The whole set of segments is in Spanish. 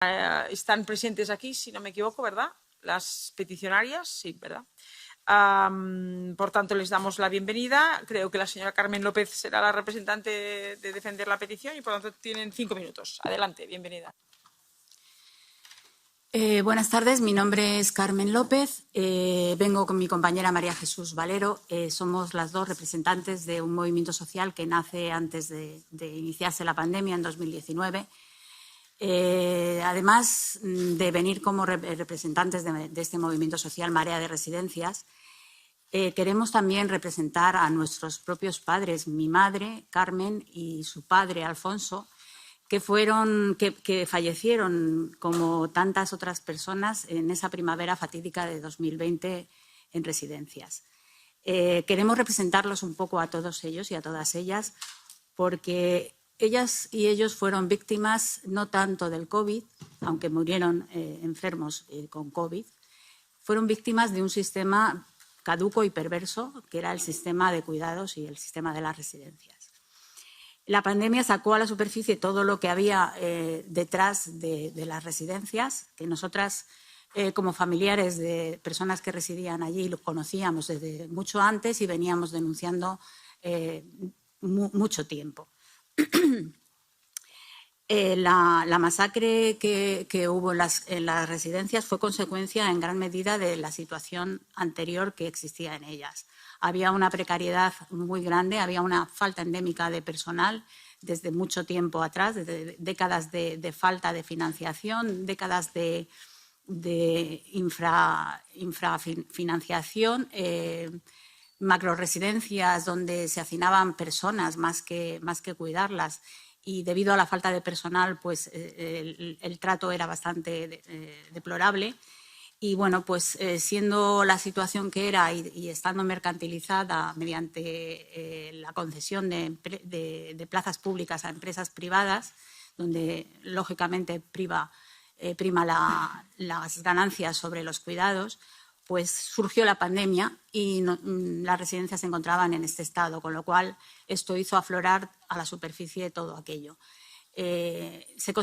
Están presentes aquí, si no me equivoco, ¿verdad? Las peticionarias, sí, ¿verdad? Por tanto, les damos la bienvenida. Creo que la señora Carmen López será la representante de defender la petición y, por lo tanto, tienen 5 minutos. Adelante, bienvenida. Buenas tardes, mi nombre es Carmen López, vengo con mi compañera María Jesús Valero, somos las dos representantes de un movimiento social que nace antes de iniciarse la pandemia en 2019. Además de venir como representantes de este movimiento social Marea de Residencias, queremos también representar a nuestros propios padres, mi madre, Carmen, y su padre, Alfonso, que fallecieron como tantas otras personas en esa primavera fatídica de 2020 en residencias. Queremos representarlos un poco a todos ellos y a todas ellas porque ellas y ellos fueron víctimas no tanto del COVID, aunque murieron enfermos con COVID, fueron víctimas de un sistema caduco y perverso que era el sistema de cuidados y el sistema de las residencias. La pandemia sacó a la superficie todo lo que había detrás de las residencias, que nosotras, como familiares de personas que residían allí, lo conocíamos desde mucho antes y veníamos denunciando mucho tiempo. La masacre que hubo en las residencias fue consecuencia en gran medida de la situación anterior que existía en ellas. Había una precariedad muy grande, había una falta endémica de personal desde mucho tiempo atrás, desde décadas de falta de financiación, décadas de infrafinanciación, macroresidencias donde se hacinaban personas más que cuidarlas. Y debido a la falta de personal, pues el trato era bastante deplorable. Y bueno, pues siendo la situación que era y estando mercantilizada mediante la concesión de plazas públicas a empresas privadas, donde lógicamente prima las ganancias sobre los cuidados, pues surgió la pandemia y las residencias se encontraban en este estado, con lo cual esto hizo aflorar a la superficie todo aquello. Esto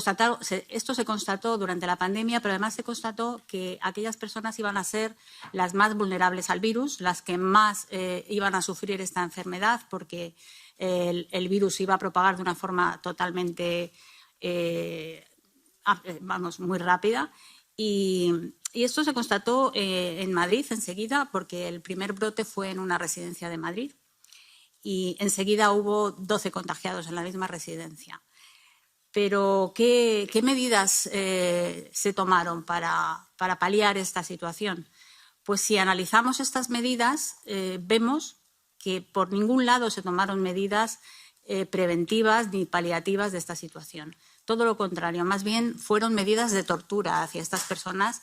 se constató durante la pandemia, pero además se constató que aquellas personas iban a ser las más vulnerables al virus, las que más iban a sufrir esta enfermedad, porque el virus iba a propagar de una forma totalmente, muy rápida. Y esto se constató en Madrid enseguida, porque el primer brote fue en una residencia de Madrid y enseguida hubo 12 contagiados en la misma residencia. Pero, ¿qué medidas se tomaron para paliar esta situación? Pues si analizamos estas medidas, vemos que por ningún lado se tomaron medidas preventivas ni paliativas de esta situación. Todo lo contrario, más bien fueron medidas de tortura hacia estas personas,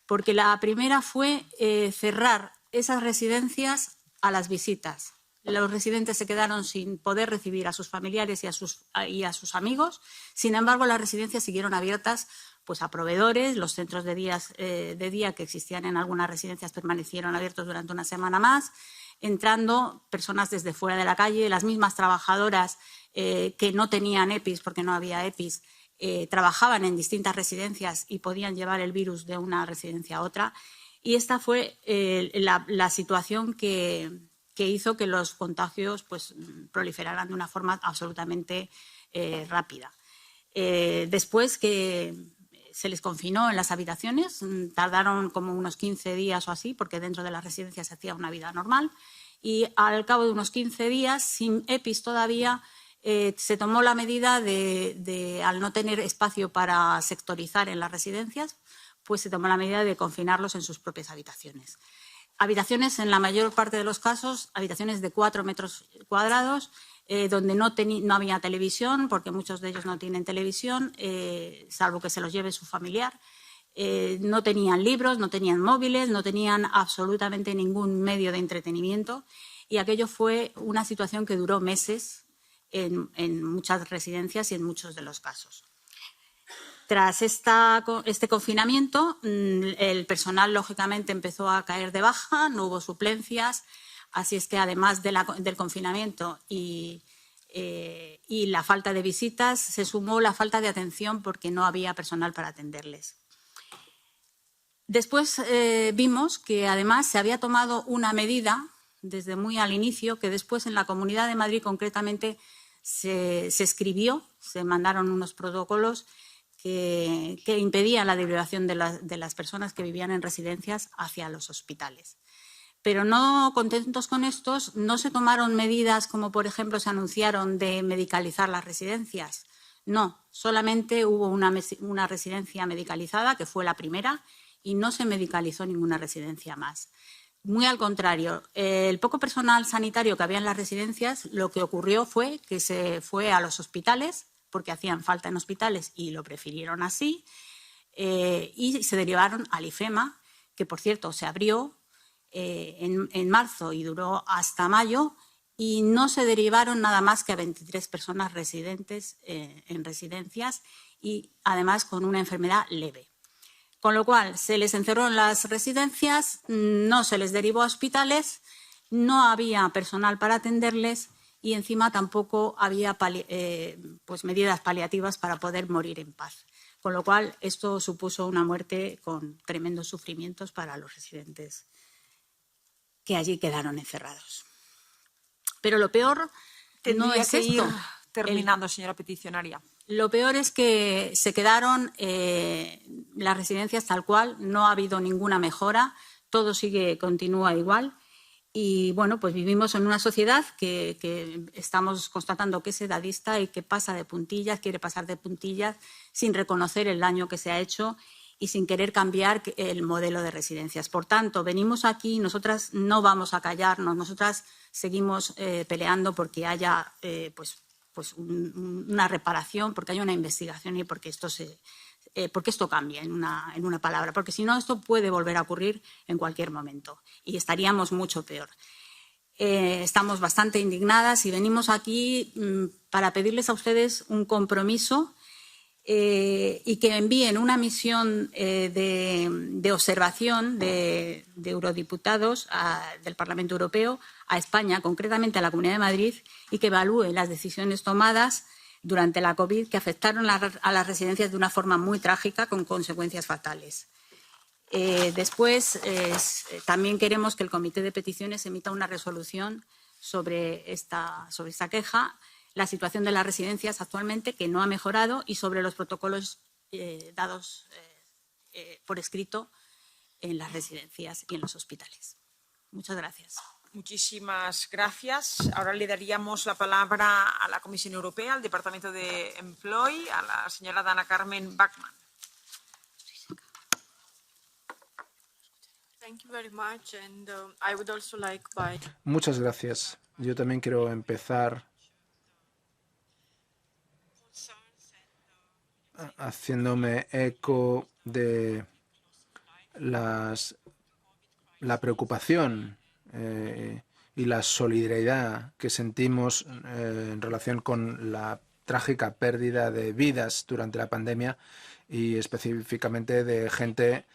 porque la primera fue cerrar esas residencias a las visitas. Los residentes se quedaron sin poder recibir a sus familiares y a sus amigos. Sin embargo, las residencias siguieron abiertas pues, a proveedores. Los centros de día que existían en algunas residencias permanecieron abiertos durante una semana más, entrando personas desde fuera de la calle, las mismas trabajadoras que no tenían EPIs porque no había EPIs, trabajaban en distintas residencias y podían llevar el virus de una residencia a otra. Y esta fue la situación que hizo que los contagios pues, proliferaran de una forma absolutamente rápida. Después que se les confinó en las habitaciones, tardaron como unos 15 días o así, porque dentro de las residencias se hacía una vida normal, y al cabo de unos 15 días, sin EPIs todavía, se tomó la medida al no tener espacio para sectorizar en las residencias, pues se tomó la medida de confinarlos en sus propias habitaciones. Habitaciones, en la mayor parte de los casos, habitaciones de 4 metros cuadrados, donde no había televisión, porque muchos de ellos no tienen televisión, salvo que se los lleve su familiar. No tenían libros, no tenían móviles, no tenían absolutamente ningún medio de entretenimiento. Y aquello fue una situación que duró meses en muchas residencias y en muchos de los casos. Tras este confinamiento, el personal, lógicamente, empezó a caer de baja, no hubo suplencias, así es que, además del confinamiento y y la falta de visitas se sumó la falta de atención porque no había personal para atenderles. Después vimos que además se había tomado una medida desde muy al inicio que después en la Comunidad de Madrid concretamente se escribió, se mandaron unos protocolos que impedían la derivación de las personas que vivían en residencias hacia los hospitales. Pero no contentos con estos, no se tomaron medidas como, por ejemplo, se anunciaron de medicalizar las residencias. No, solamente hubo una residencia medicalizada, que fue la primera, y no se medicalizó ninguna residencia más. Muy al contrario, el poco personal sanitario que había en las residencias, lo que ocurrió fue que se fue a los hospitales, porque hacían falta en hospitales y lo prefirieron así, y se derivaron al IFEMA, que, por cierto, se abrió en marzo y duró hasta mayo, y no se derivaron nada más que a 23 personas residentes en residencias y además con una enfermedad leve. Con lo cual se les encerró en las residencias, no se les derivó a hospitales, no había personal para atenderles y encima tampoco había pues medidas paliativas para poder morir en paz. Con lo cual esto supuso una muerte con tremendos sufrimientos para los residentes que allí quedaron encerrados. Pero lo peor no es esto. Terminando, señora peticionaria. Lo peor es que se quedaron las residencias tal cual, no ha habido ninguna mejora, todo continúa igual. Y bueno, pues vivimos en una sociedad que estamos constatando que es edadista y que pasa de puntillas, quiere pasar de puntillas sin reconocer el daño que se ha hecho y sin querer cambiar el modelo de residencias. Por tanto, venimos aquí, nosotras no vamos a callarnos, nosotras seguimos peleando porque haya pues una reparación, porque haya una investigación y porque esto cambie en una palabra, porque si no esto puede volver a ocurrir en cualquier momento y estaríamos mucho peor. Estamos bastante indignadas y venimos aquí para pedirles a ustedes un compromiso y que envíen una misión de observación de eurodiputados del Parlamento Europeo a España, concretamente a la Comunidad de Madrid, y que evalúe las decisiones tomadas durante la COVID que afectaron a las residencias de una forma muy trágica con consecuencias fatales. Después, también queremos que el Comité de Peticiones emita una resolución sobre esta queja, la situación de las residencias actualmente, que no ha mejorado, y sobre los protocolos dados por escrito en las residencias y en los hospitales. Muchas gracias. Muchísimas gracias. Ahora le daríamos la palabra a la Comisión Europea, al Departamento de Employ, a la señora Dana Carmen Bachmann. Muchas gracias. Yo también quiero empezar haciéndome eco de la preocupación y la solidaridad que sentimos en relación con la trágica pérdida de vidas durante la pandemia y específicamente de gente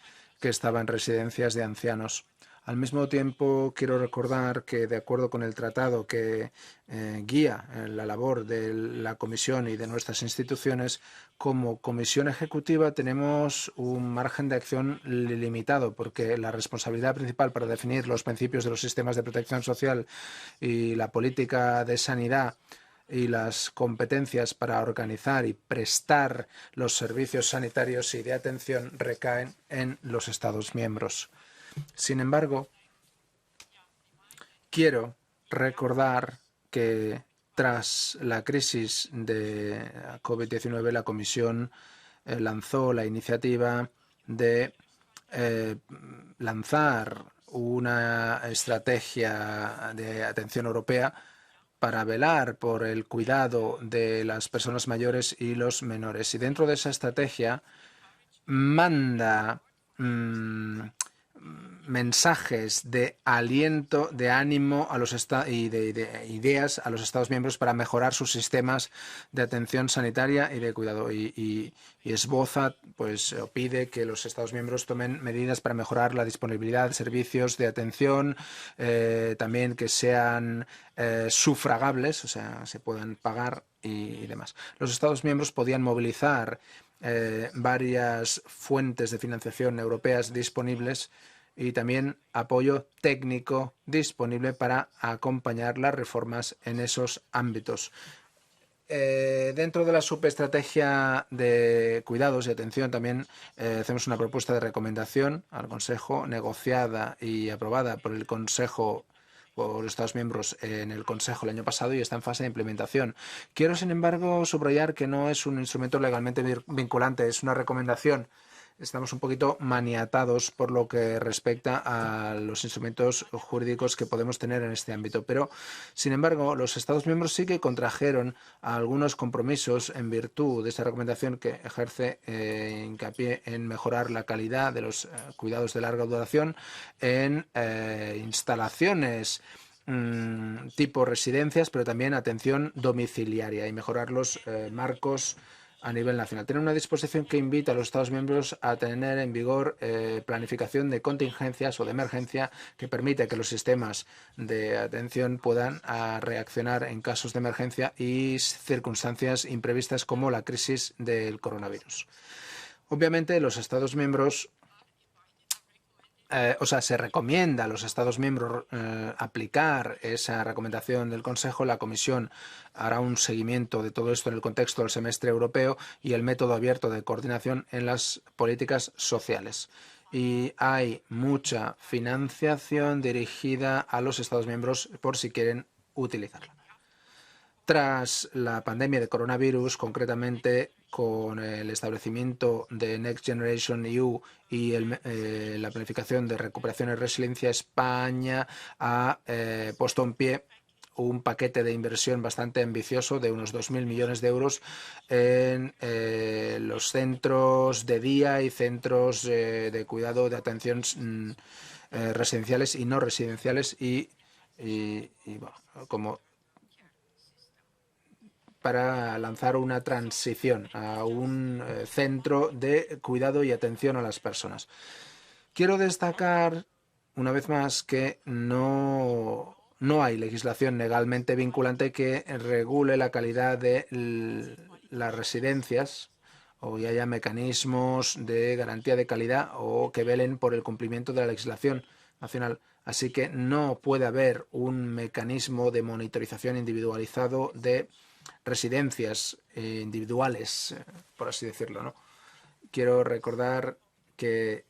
que estaba en residencias de ancianos. Al mismo tiempo, quiero recordar que, de acuerdo con el tratado que guía la labor de la Comisión y de nuestras instituciones, como Comisión Ejecutiva tenemos un margen de acción limitado, porque la responsabilidad principal para definir los principios de los sistemas de protección social y la política de sanidad y las competencias para organizar y prestar los servicios sanitarios y de atención recaen en los Estados miembros. Sin embargo, quiero recordar que tras la crisis de COVID-19, la Comisión lanzó la iniciativa de lanzar una estrategia de atención europea para velar por el cuidado de las personas mayores y los menores. Y dentro de esa estrategia manda mensajes de aliento, de ánimo a los y de ideas a los Estados miembros para mejorar sus sistemas de atención sanitaria y de cuidado. Y esboza, pues, o pide que los Estados miembros tomen medidas para mejorar la disponibilidad de servicios de atención, también que sean sufragables, o sea, se puedan pagar y demás. Los Estados miembros podían movilizar varias fuentes de financiación europeas disponibles y también apoyo técnico disponible para acompañar las reformas en esos ámbitos. Dentro de la subestrategia de cuidados y atención también hacemos una propuesta de recomendación al Consejo, negociada y aprobada por el Consejo, por los Estados miembros en el Consejo el año pasado, y está en fase de implementación. Quiero, sin embargo, subrayar que no es un instrumento legalmente vinculante, es una recomendación. Estamos un poquito maniatados por lo que respecta a los instrumentos jurídicos que podemos tener en este ámbito. Pero, sin embargo, los Estados miembros sí que contrajeron algunos compromisos en virtud de esta recomendación que ejerce hincapié en mejorar la calidad de los cuidados de larga duración en instalaciones tipo residencias, pero también atención domiciliaria, y mejorar los marcos a nivel nacional. Tiene una disposición que invita a los Estados miembros a tener en vigor planificación de contingencias o de emergencia que permite que los sistemas de atención puedan reaccionar en casos de emergencia y circunstancias imprevistas como la crisis del coronavirus. Obviamente, los Estados miembros se recomienda a los Estados miembros aplicar esa recomendación del Consejo. La Comisión hará un seguimiento de todo esto en el contexto del semestre europeo y el método abierto de coordinación en las políticas sociales. Y hay mucha financiación dirigida a los Estados miembros por si quieren utilizarla. Tras la pandemia de coronavirus, concretamente con el establecimiento de Next Generation EU y la planificación de recuperación y resiliencia, España ha puesto en pie un paquete de inversión bastante ambicioso de unos 2.000 millones de euros en los centros de día y centros de cuidado de atención residenciales y no residenciales y bueno, como para lanzar una transición a un centro de cuidado y atención a las personas. Quiero destacar una vez más que no hay legislación legalmente vinculante que regule la calidad de las residencias o que haya mecanismos de garantía de calidad o que velen por el cumplimiento de la legislación nacional. Así que no puede haber un mecanismo de monitorización individualizado de residencias individuales, por así decirlo, ¿no? Quiero recordar que,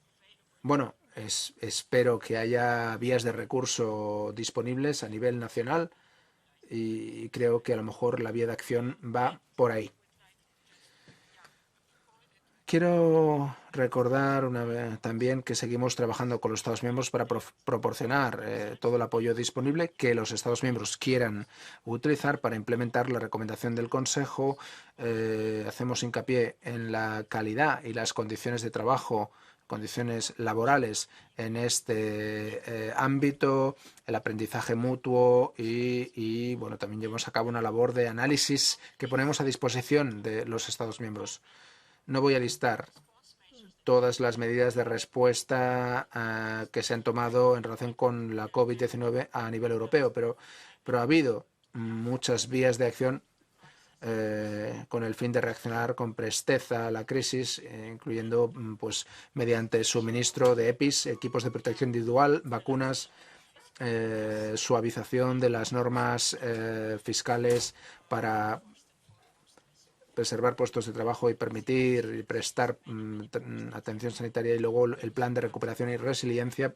bueno, espero que haya vías de recurso disponibles a nivel nacional y creo que a lo mejor la vía de acción va por ahí. Quiero recordar una vez también que seguimos trabajando con los Estados miembros para proporcionar todo el apoyo disponible que los Estados miembros quieran utilizar para implementar la recomendación del Consejo. Hacemos hincapié en la calidad y las condiciones de trabajo, condiciones laborales en este ámbito, el aprendizaje mutuo y bueno, también llevamos a cabo una labor de análisis que ponemos a disposición de los Estados miembros. No voy a listar todas las medidas de respuesta que se han tomado en relación con la COVID-19 a nivel europeo, pero ha habido muchas vías de acción con el fin de reaccionar con presteza a la crisis, incluyendo pues mediante suministro de EPIs, equipos de protección individual, vacunas, suavización de las normas fiscales para preservar puestos de trabajo y permitir y prestar atención sanitaria, y luego el plan de recuperación y resiliencia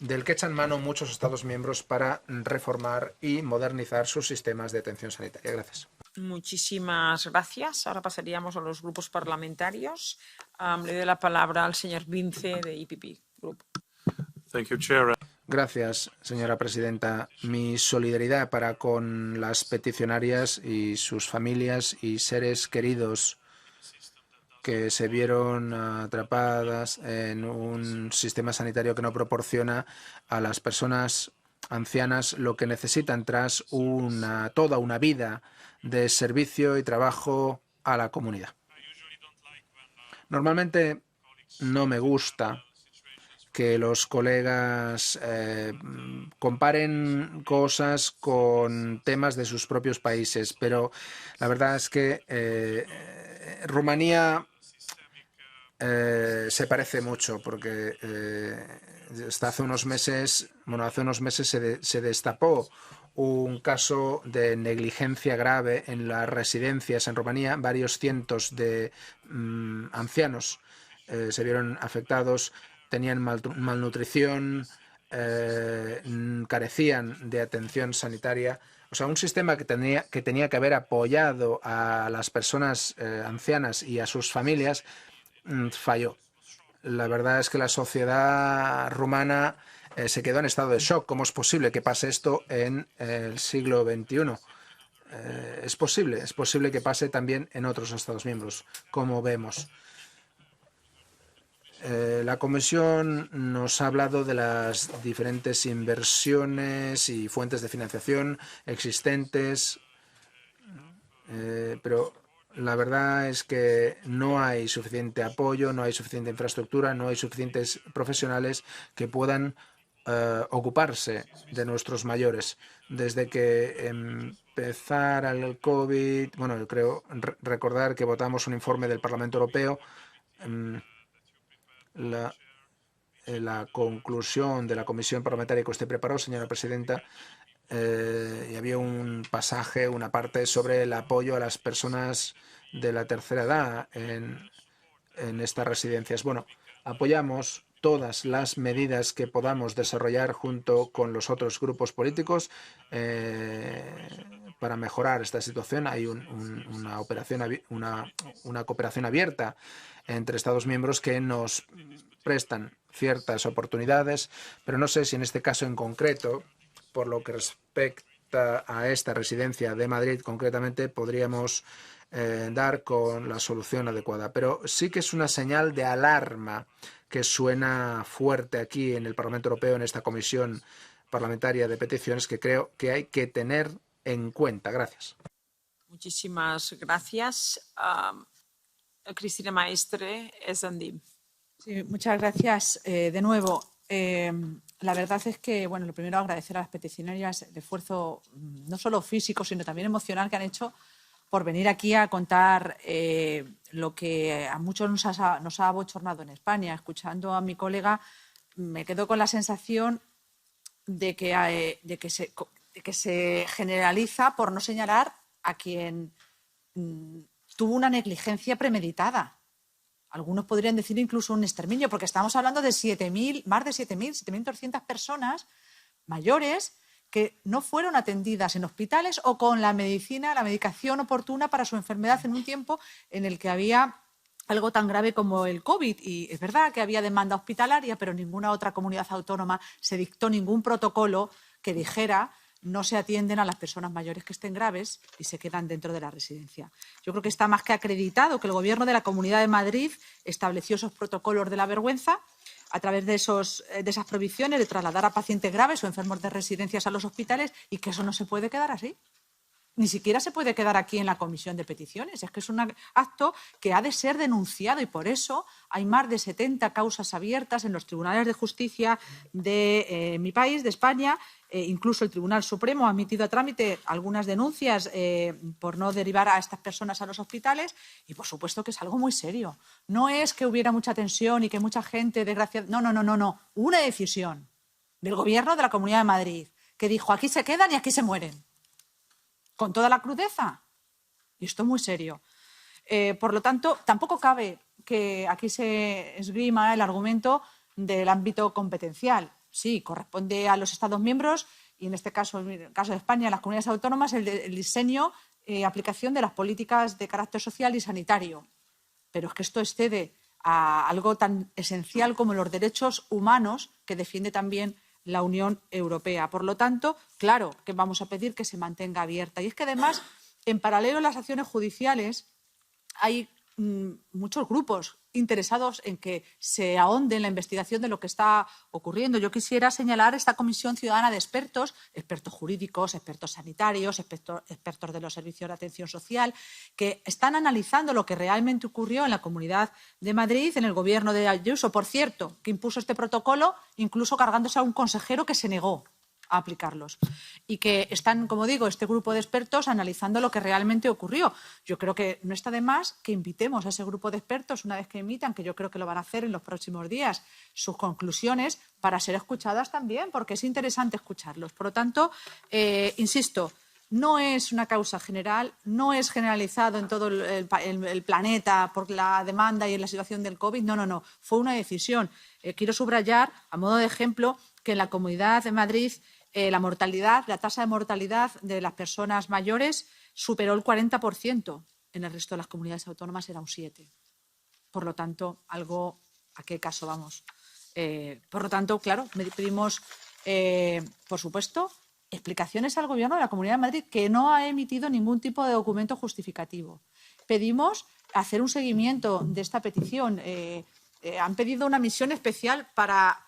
del que echan mano muchos Estados miembros para reformar y modernizar sus sistemas de atención sanitaria. Gracias. Muchísimas gracias. Ahora pasaríamos a los grupos parlamentarios. Le doy la palabra al señor Vince de EPP Group. Thank you, Chair. Gracias, señora presidenta. Mi solidaridad para con las peticionarias y sus familias y seres queridos que se vieron atrapadas en un sistema sanitario que no proporciona a las personas ancianas lo que necesitan tras toda una vida de servicio y trabajo a la comunidad. Normalmente no me gusta que los colegas comparen cosas con temas de sus propios países, pero la verdad es que Rumanía se parece mucho porque hasta hace unos meses, se destapó un caso de negligencia grave en las residencias en Rumanía. Varios cientos de ancianos se vieron afectados, tenían malnutrición, carecían de atención sanitaria. O sea, un sistema que tenía que haber apoyado a las personas ancianas y a sus familias falló. La verdad es que la sociedad rumana se quedó en estado de shock. ¿Cómo es posible que pase esto en el siglo XXI? Es posible que pase también en otros Estados miembros, como vemos. La Comisión nos ha hablado de las diferentes inversiones y fuentes de financiación existentes, pero la verdad es que no hay suficiente apoyo, no hay suficiente infraestructura, no hay suficientes profesionales que puedan ocuparse de nuestros mayores. Desde que empezara el COVID, bueno, creo recordar que votamos un informe del Parlamento Europeo. La conclusión de la comisión parlamentaria que usted preparó, señora presidenta, y había un pasaje, una parte sobre el apoyo a las personas de la tercera edad en estas residencias. Bueno, apoyamos todas las medidas que podamos desarrollar junto con los otros grupos políticos para mejorar esta situación. Hay una cooperación abierta entre Estados miembros que nos prestan ciertas oportunidades, pero no sé si en este caso en concreto, por lo que respecta a esta residencia de Madrid concretamente, podríamos dar con la solución adecuada. Pero sí que es una señal de alarma que suena fuerte aquí en el Parlamento Europeo, en esta comisión parlamentaria de peticiones, que creo que hay que tener en cuenta. Gracias. Muchísimas gracias. Cristina Maestre, S&D. Sí, muchas gracias de nuevo. La verdad es que, bueno, lo primero agradecer a las peticionarias el esfuerzo no solo físico, sino también emocional que han hecho por venir aquí a contar lo que a muchos nos ha abochornado en España. Escuchando a mi colega, me quedo con la sensación de que se generaliza por no señalar a quien tuvo una negligencia premeditada. Algunos podrían decir incluso un exterminio, porque estamos hablando de más de 7.200 personas mayores que no fueron atendidas en hospitales o con la medicación oportuna para su enfermedad en un tiempo en el que había algo tan grave como el COVID. Y es verdad que había demanda hospitalaria, pero en ninguna otra comunidad autónoma se dictó ningún protocolo que dijera no se atienden a las personas mayores que estén graves y se quedan dentro de la residencia. Yo creo que está más que acreditado que el Gobierno de la Comunidad de Madrid estableció esos protocolos de la vergüenza a través de esas prohibiciones de trasladar a pacientes graves o enfermos de residencias a los hospitales, y que eso no se puede quedar así. Ni siquiera se puede quedar aquí en la Comisión de Peticiones. Es que es un acto que ha de ser denunciado, y por eso hay más de 70 causas abiertas en los tribunales de justicia de mi país, de España. Incluso el Tribunal Supremo ha admitido a trámite algunas denuncias por no derivar a estas personas a los hospitales, y por supuesto que es algo muy serio. No es que hubiera mucha tensión y que mucha gente, desgraciadamente. No. Hubo una decisión del Gobierno de la Comunidad de Madrid que dijo: aquí se quedan y aquí se mueren. Con toda la crudeza. Y esto es muy serio. Por lo tanto, tampoco cabe que aquí se esgrima el argumento del ámbito competencial. Sí, corresponde a los Estados miembros, y en este caso, en el caso de España, a las comunidades autónomas, el diseño y aplicación de las políticas de carácter social y sanitario. Pero es que esto excede a algo tan esencial como los derechos humanos que defiende también la Unión Europea. Por lo tanto, claro que vamos a pedir que se mantenga abierta. Y es que, además, en paralelo a las acciones judiciales, hay muchos grupos interesados en que se ahonde en la investigación de lo que está ocurriendo. Yo quisiera señalar esta Comisión Ciudadana de Expertos, expertos jurídicos, expertos sanitarios, expertos de los servicios de atención social, que están analizando lo que realmente ocurrió en la Comunidad de Madrid, en el gobierno de Ayuso, por cierto, que impuso este protocolo, incluso cargándose a un consejero que se negó a aplicarlos. Y que están, como digo, este grupo de expertos analizando lo que realmente ocurrió. Yo creo que no está de más que invitemos a ese grupo de expertos, una vez que emitan, que yo creo que lo van a hacer en los próximos días, sus conclusiones, para ser escuchadas también, porque es interesante escucharlos. Por lo tanto, insisto, no es una causa general, no es generalizado en todo el planeta por la demanda y en la situación del COVID. No. Fue una decisión. Quiero subrayar, a modo de ejemplo, que en la Comunidad de Madrid la tasa de mortalidad de las personas mayores superó el 40%. En el resto de las comunidades autónomas era un 7%. Por lo tanto, ¿a qué caso vamos? Por lo tanto, claro, pedimos, por supuesto, explicaciones al Gobierno de la Comunidad de Madrid, que no ha emitido ningún tipo de documento justificativo. Pedimos hacer un seguimiento de esta petición. Han pedido una misión especial para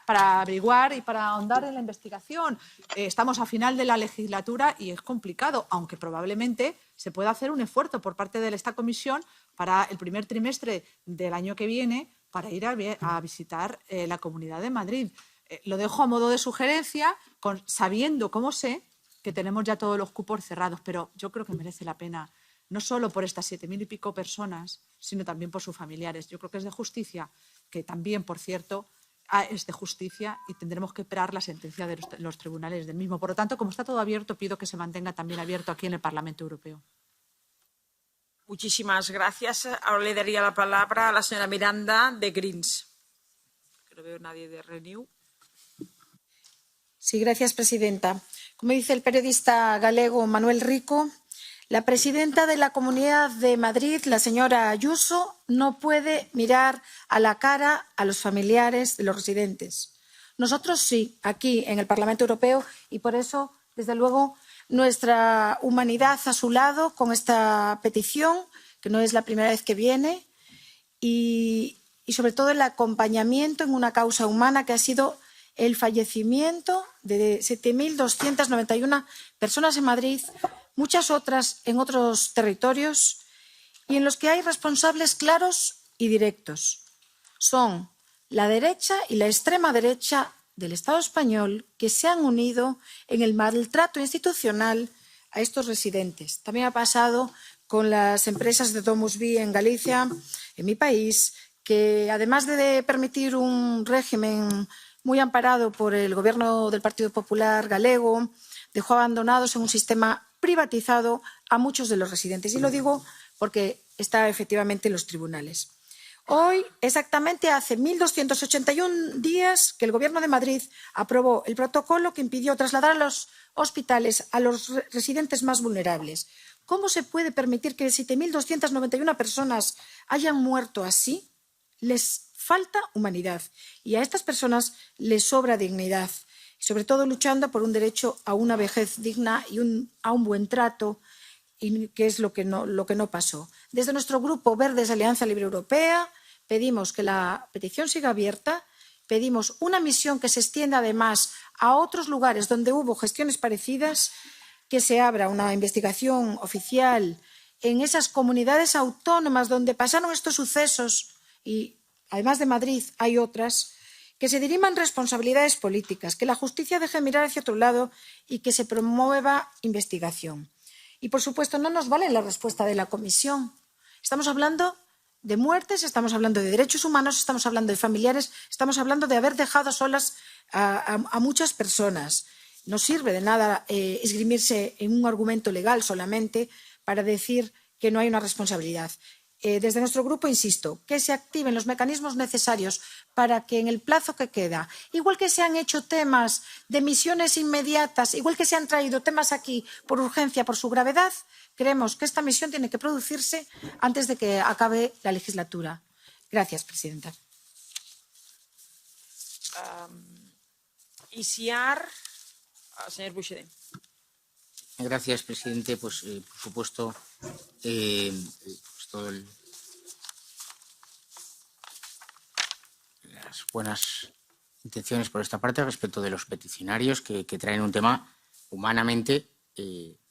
averiguar y para ahondar en la investigación. Estamos a final de la legislatura y es complicado, aunque probablemente se pueda hacer un esfuerzo por parte de esta comisión para el primer trimestre del año que viene para ir a visitar la Comunidad de Madrid. Lo dejo a modo de sugerencia, sabiendo, como sé, que tenemos ya todos los cupos cerrados, pero yo creo que merece la pena, no solo por estas 7.000 y pico personas, sino también por sus familiares. Yo creo que es de justicia, que también, por cierto, es de justicia y tendremos que esperar la sentencia de los tribunales del mismo. Por lo tanto, como está todo abierto, pido que se mantenga también abierto aquí en el Parlamento Europeo. Muchísimas gracias. Ahora le daría la palabra a la señora Miranda de Greens. No veo a nadie de Renew. Sí, gracias, presidenta. Como dice el periodista galego Manuel Rico, la presidenta de la Comunidad de Madrid, la señora Ayuso, no puede mirar a la cara a los familiares de los residentes. Nosotros sí, aquí en el Parlamento Europeo, y por eso, desde luego, nuestra humanidad a su lado con esta petición, que no es la primera vez que viene, y sobre todo el acompañamiento en una causa humana que ha sido el fallecimiento de 7.291 personas en Madrid, muchas otras en otros territorios, y en los que hay responsables claros y directos. Son la derecha y la extrema derecha del Estado español, que se han unido en el maltrato institucional a estos residentes. También ha pasado con las empresas de DomusVi en Galicia, en mi país, que además de permitir un régimen muy amparado por el Gobierno del Partido Popular galego, dejó abandonados en un sistema privatizado a muchos de los residentes. Y lo digo porque está efectivamente en los tribunales. Hoy, exactamente hace 1.281 días que el Gobierno de Madrid aprobó el protocolo que impidió trasladar a los hospitales a los residentes más vulnerables. ¿Cómo se puede permitir que 7.291 personas hayan muerto así? Les falta humanidad y a estas personas les sobra dignidad, sobre todo luchando por un derecho a una vejez digna y a un buen trato, y que es lo que no pasó. Desde nuestro grupo Verdes Alianza Libre Europea pedimos que la petición siga abierta, pedimos una misión que se extienda además a otros lugares donde hubo gestiones parecidas, que se abra una investigación oficial en esas comunidades autónomas donde pasaron estos sucesos, y además de Madrid hay otras, que se diriman responsabilidades políticas, que la justicia deje mirar hacia otro lado y que se promueva investigación. Y, por supuesto, no nos vale la respuesta de la Comisión. Estamos hablando de muertes, estamos hablando de derechos humanos, estamos hablando de familiares, estamos hablando de haber dejado solas a muchas personas. No sirve de nada esgrimirse en un argumento legal solamente para decir que no hay una responsabilidad. Desde nuestro grupo, insisto, que se activen los mecanismos necesarios para que en el plazo que queda, igual que se han hecho temas de misiones inmediatas, igual que se han traído temas aquí por urgencia, por su gravedad, creemos que esta misión tiene que producirse antes de que acabe la legislatura. Gracias, presidenta. Señor Buxedé. Gracias, presidente. Pues, por supuesto, todo las buenas intenciones por esta parte respecto de los peticionarios que traen un tema humanamente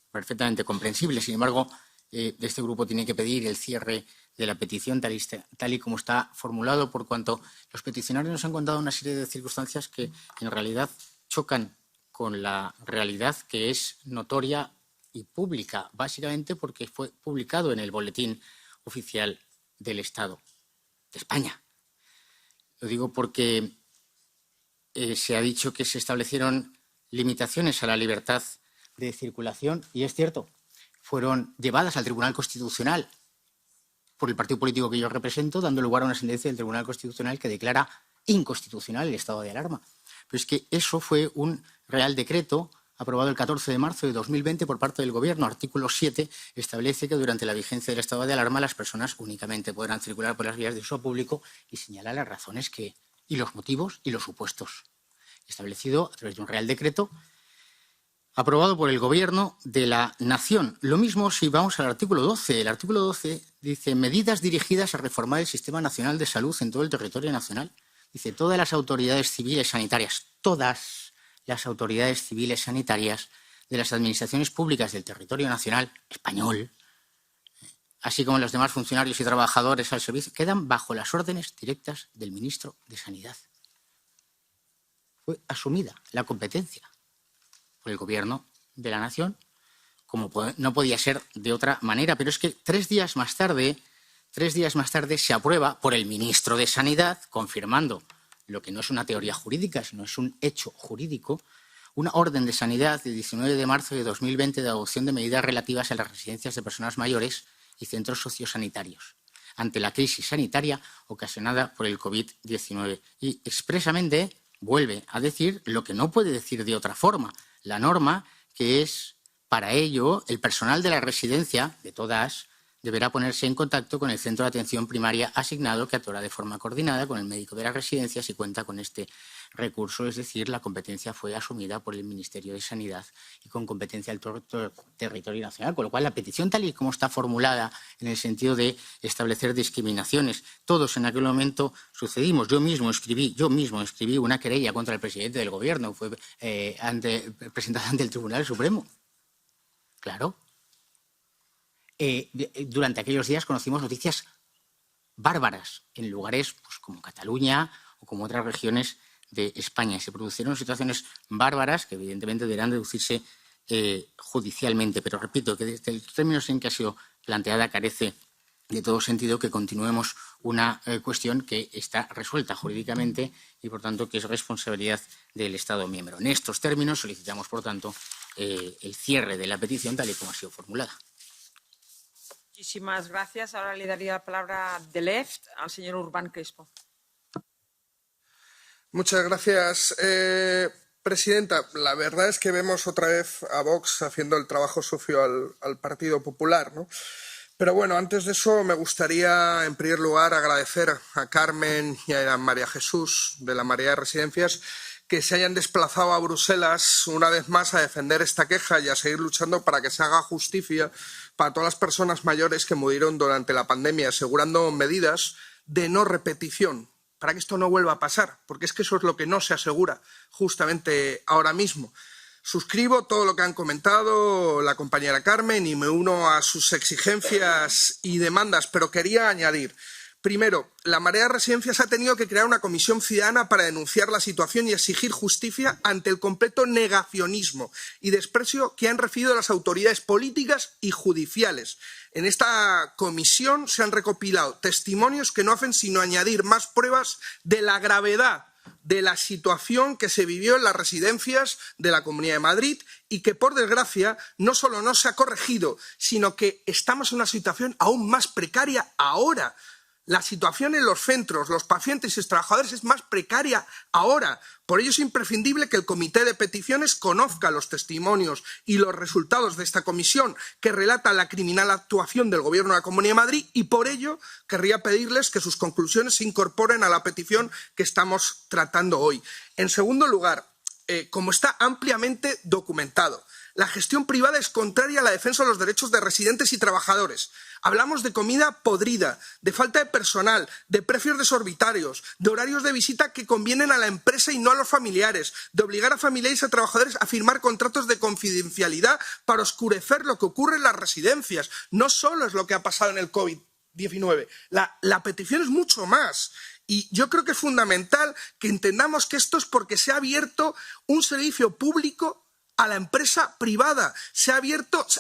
perfectamente comprensible. Sin embargo, este grupo tiene que pedir el cierre de la petición tal y como está formulado, por cuanto los peticionarios nos han contado una serie de circunstancias que en realidad chocan con la realidad, que es notoria y pública, básicamente porque fue publicado en el Boletín Oficial del Estado de España. Lo digo porque se ha dicho que se establecieron limitaciones a la libertad de circulación, y es cierto, fueron llevadas al Tribunal Constitucional por el partido político que yo represento, dando lugar a una sentencia del Tribunal Constitucional que declara inconstitucional el estado de alarma. Pero es que eso fue un Real Decreto aprobado el 14 de marzo de 2020 por parte del Gobierno. Artículo 7 establece que durante la vigencia del estado de alarma las personas únicamente podrán circular por las vías de uso público y señala las razones y los motivos y los supuestos. Establecido a través de un Real Decreto aprobado por el Gobierno de la Nación. Lo mismo si vamos al artículo 12. El artículo 12 dice medidas dirigidas a reformar el Sistema Nacional de Salud en todo el territorio nacional. Dice todas las autoridades civiles sanitarias, todas las autoridades civiles sanitarias de las administraciones públicas del territorio nacional español, así como los demás funcionarios y trabajadores al servicio, quedan bajo las órdenes directas del ministro de Sanidad. Fue asumida la competencia por el Gobierno de la Nación, como no podía ser de otra manera. Pero es que 3 días más tarde se aprueba por el ministro de Sanidad, confirmando lo que no es una teoría jurídica, sino es un hecho jurídico, una orden de sanidad de 19 de marzo de 2020 de adopción de medidas relativas a las residencias de personas mayores y centros sociosanitarios ante la crisis sanitaria ocasionada por el COVID-19. Y expresamente vuelve a decir lo que no puede decir de otra forma. La norma, que es, para ello, el personal de la residencia, de todas, deberá ponerse en contacto con el centro de atención primaria asignado, que actuará de forma coordinada con el médico de la residencia si cuenta con este recurso. Es decir, la competencia fue asumida por el Ministerio de Sanidad y con competencia del territorio nacional, con lo cual la petición, tal y como está formulada en el sentido de establecer discriminaciones, todos en aquel momento sucedimos. Yo mismo escribí una querella contra el presidente del Gobierno, fue presentada ante el Tribunal Supremo. Claro. Durante aquellos días conocimos noticias bárbaras en lugares pues, como Cataluña o como otras regiones de España. Se produjeron situaciones bárbaras que evidentemente deberán deducirse judicialmente. Pero repito que desde el términos en que ha sido planteada carece de todo sentido que continuemos una cuestión que está resuelta jurídicamente y, por tanto, que es responsabilidad del Estado miembro. En estos términos solicitamos, por tanto, el cierre de la petición tal y como ha sido formulada. Muchísimas gracias. Ahora le daría la palabra de Left al señor Urbán Crespo. Muchas gracias, presidenta. La verdad es que vemos otra vez a Vox haciendo el trabajo sucio al Partido Popular, ¿no? Pero bueno, antes de eso me gustaría, en primer lugar, agradecer a Carmen y a María Jesús de la María de Residencias que se hayan desplazado a Bruselas una vez más a defender esta queja y a seguir luchando para que se haga justicia para todas las personas mayores que murieron durante la pandemia, asegurando medidas de no repetición, para que esto no vuelva a pasar, porque es que eso es lo que no se asegura justamente ahora mismo. Suscribo todo lo que han comentado la compañera Carmen y me uno a sus exigencias y demandas, pero quería añadir. Primero, la Marea de Residencias ha tenido que crear una comisión ciudadana para denunciar la situación y exigir justicia ante el completo negacionismo y desprecio que han recibido las autoridades políticas y judiciales. En esta comisión se han recopilado testimonios que no hacen sino añadir más pruebas de la gravedad de la situación que se vivió en las residencias de la Comunidad de Madrid y que, por desgracia, no solo no se ha corregido, sino que estamos en una situación aún más precaria ahora. La situación en los centros, los pacientes y los trabajadores es más precaria ahora. Por ello es imprescindible que el Comité de Peticiones conozca los testimonios y los resultados de esta comisión que relata la criminal actuación del Gobierno de la Comunidad de Madrid y por ello querría pedirles que sus conclusiones se incorporen a la petición que estamos tratando hoy. En segundo lugar, como está ampliamente documentado, la gestión privada es contraria a la defensa de los derechos de residentes y trabajadores. Hablamos de comida podrida, de falta de personal, de precios desorbitarios, de horarios de visita que convienen a la empresa y no a los familiares, de obligar a familiares y a trabajadores a firmar contratos de confidencialidad para oscurecer lo que ocurre en las residencias. No solo es lo que ha pasado en el COVID-19, la petición es mucho más. Y yo creo que es fundamental que entendamos que esto es porque se ha abierto un servicio público a la empresa privada.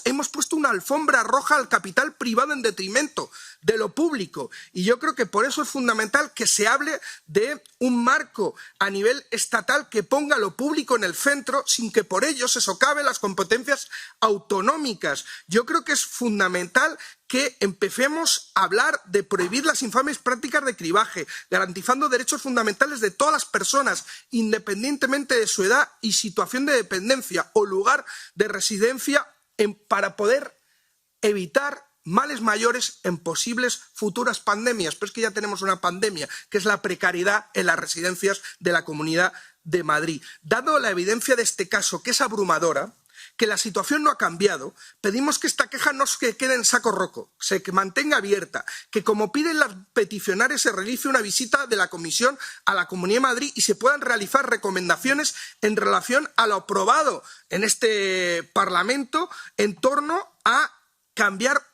Hemos puesto una alfombra roja al capital privado en detrimento de lo público. Y yo creo que por eso es fundamental que se hable de un marco a nivel estatal que ponga lo público en el centro sin que por ello se socaven las competencias autonómicas. Yo creo que es fundamental que empecemos a hablar de prohibir las infames prácticas de cribaje, garantizando derechos fundamentales de todas las personas, independientemente de su edad y situación de dependencia o lugar de residencia, para poder evitar males mayores en posibles futuras pandemias. Pero es que ya tenemos una pandemia, que es la precariedad en las residencias de la Comunidad de Madrid. Dado la evidencia de este caso, que es abrumadora, que la situación no ha cambiado, pedimos que esta queja no se quede en saco roto, se mantenga abierta, que como piden las peticionarias se realice una visita de la Comisión a la Comunidad de Madrid y se puedan realizar recomendaciones en relación a lo aprobado en este Parlamento en torno a cambiar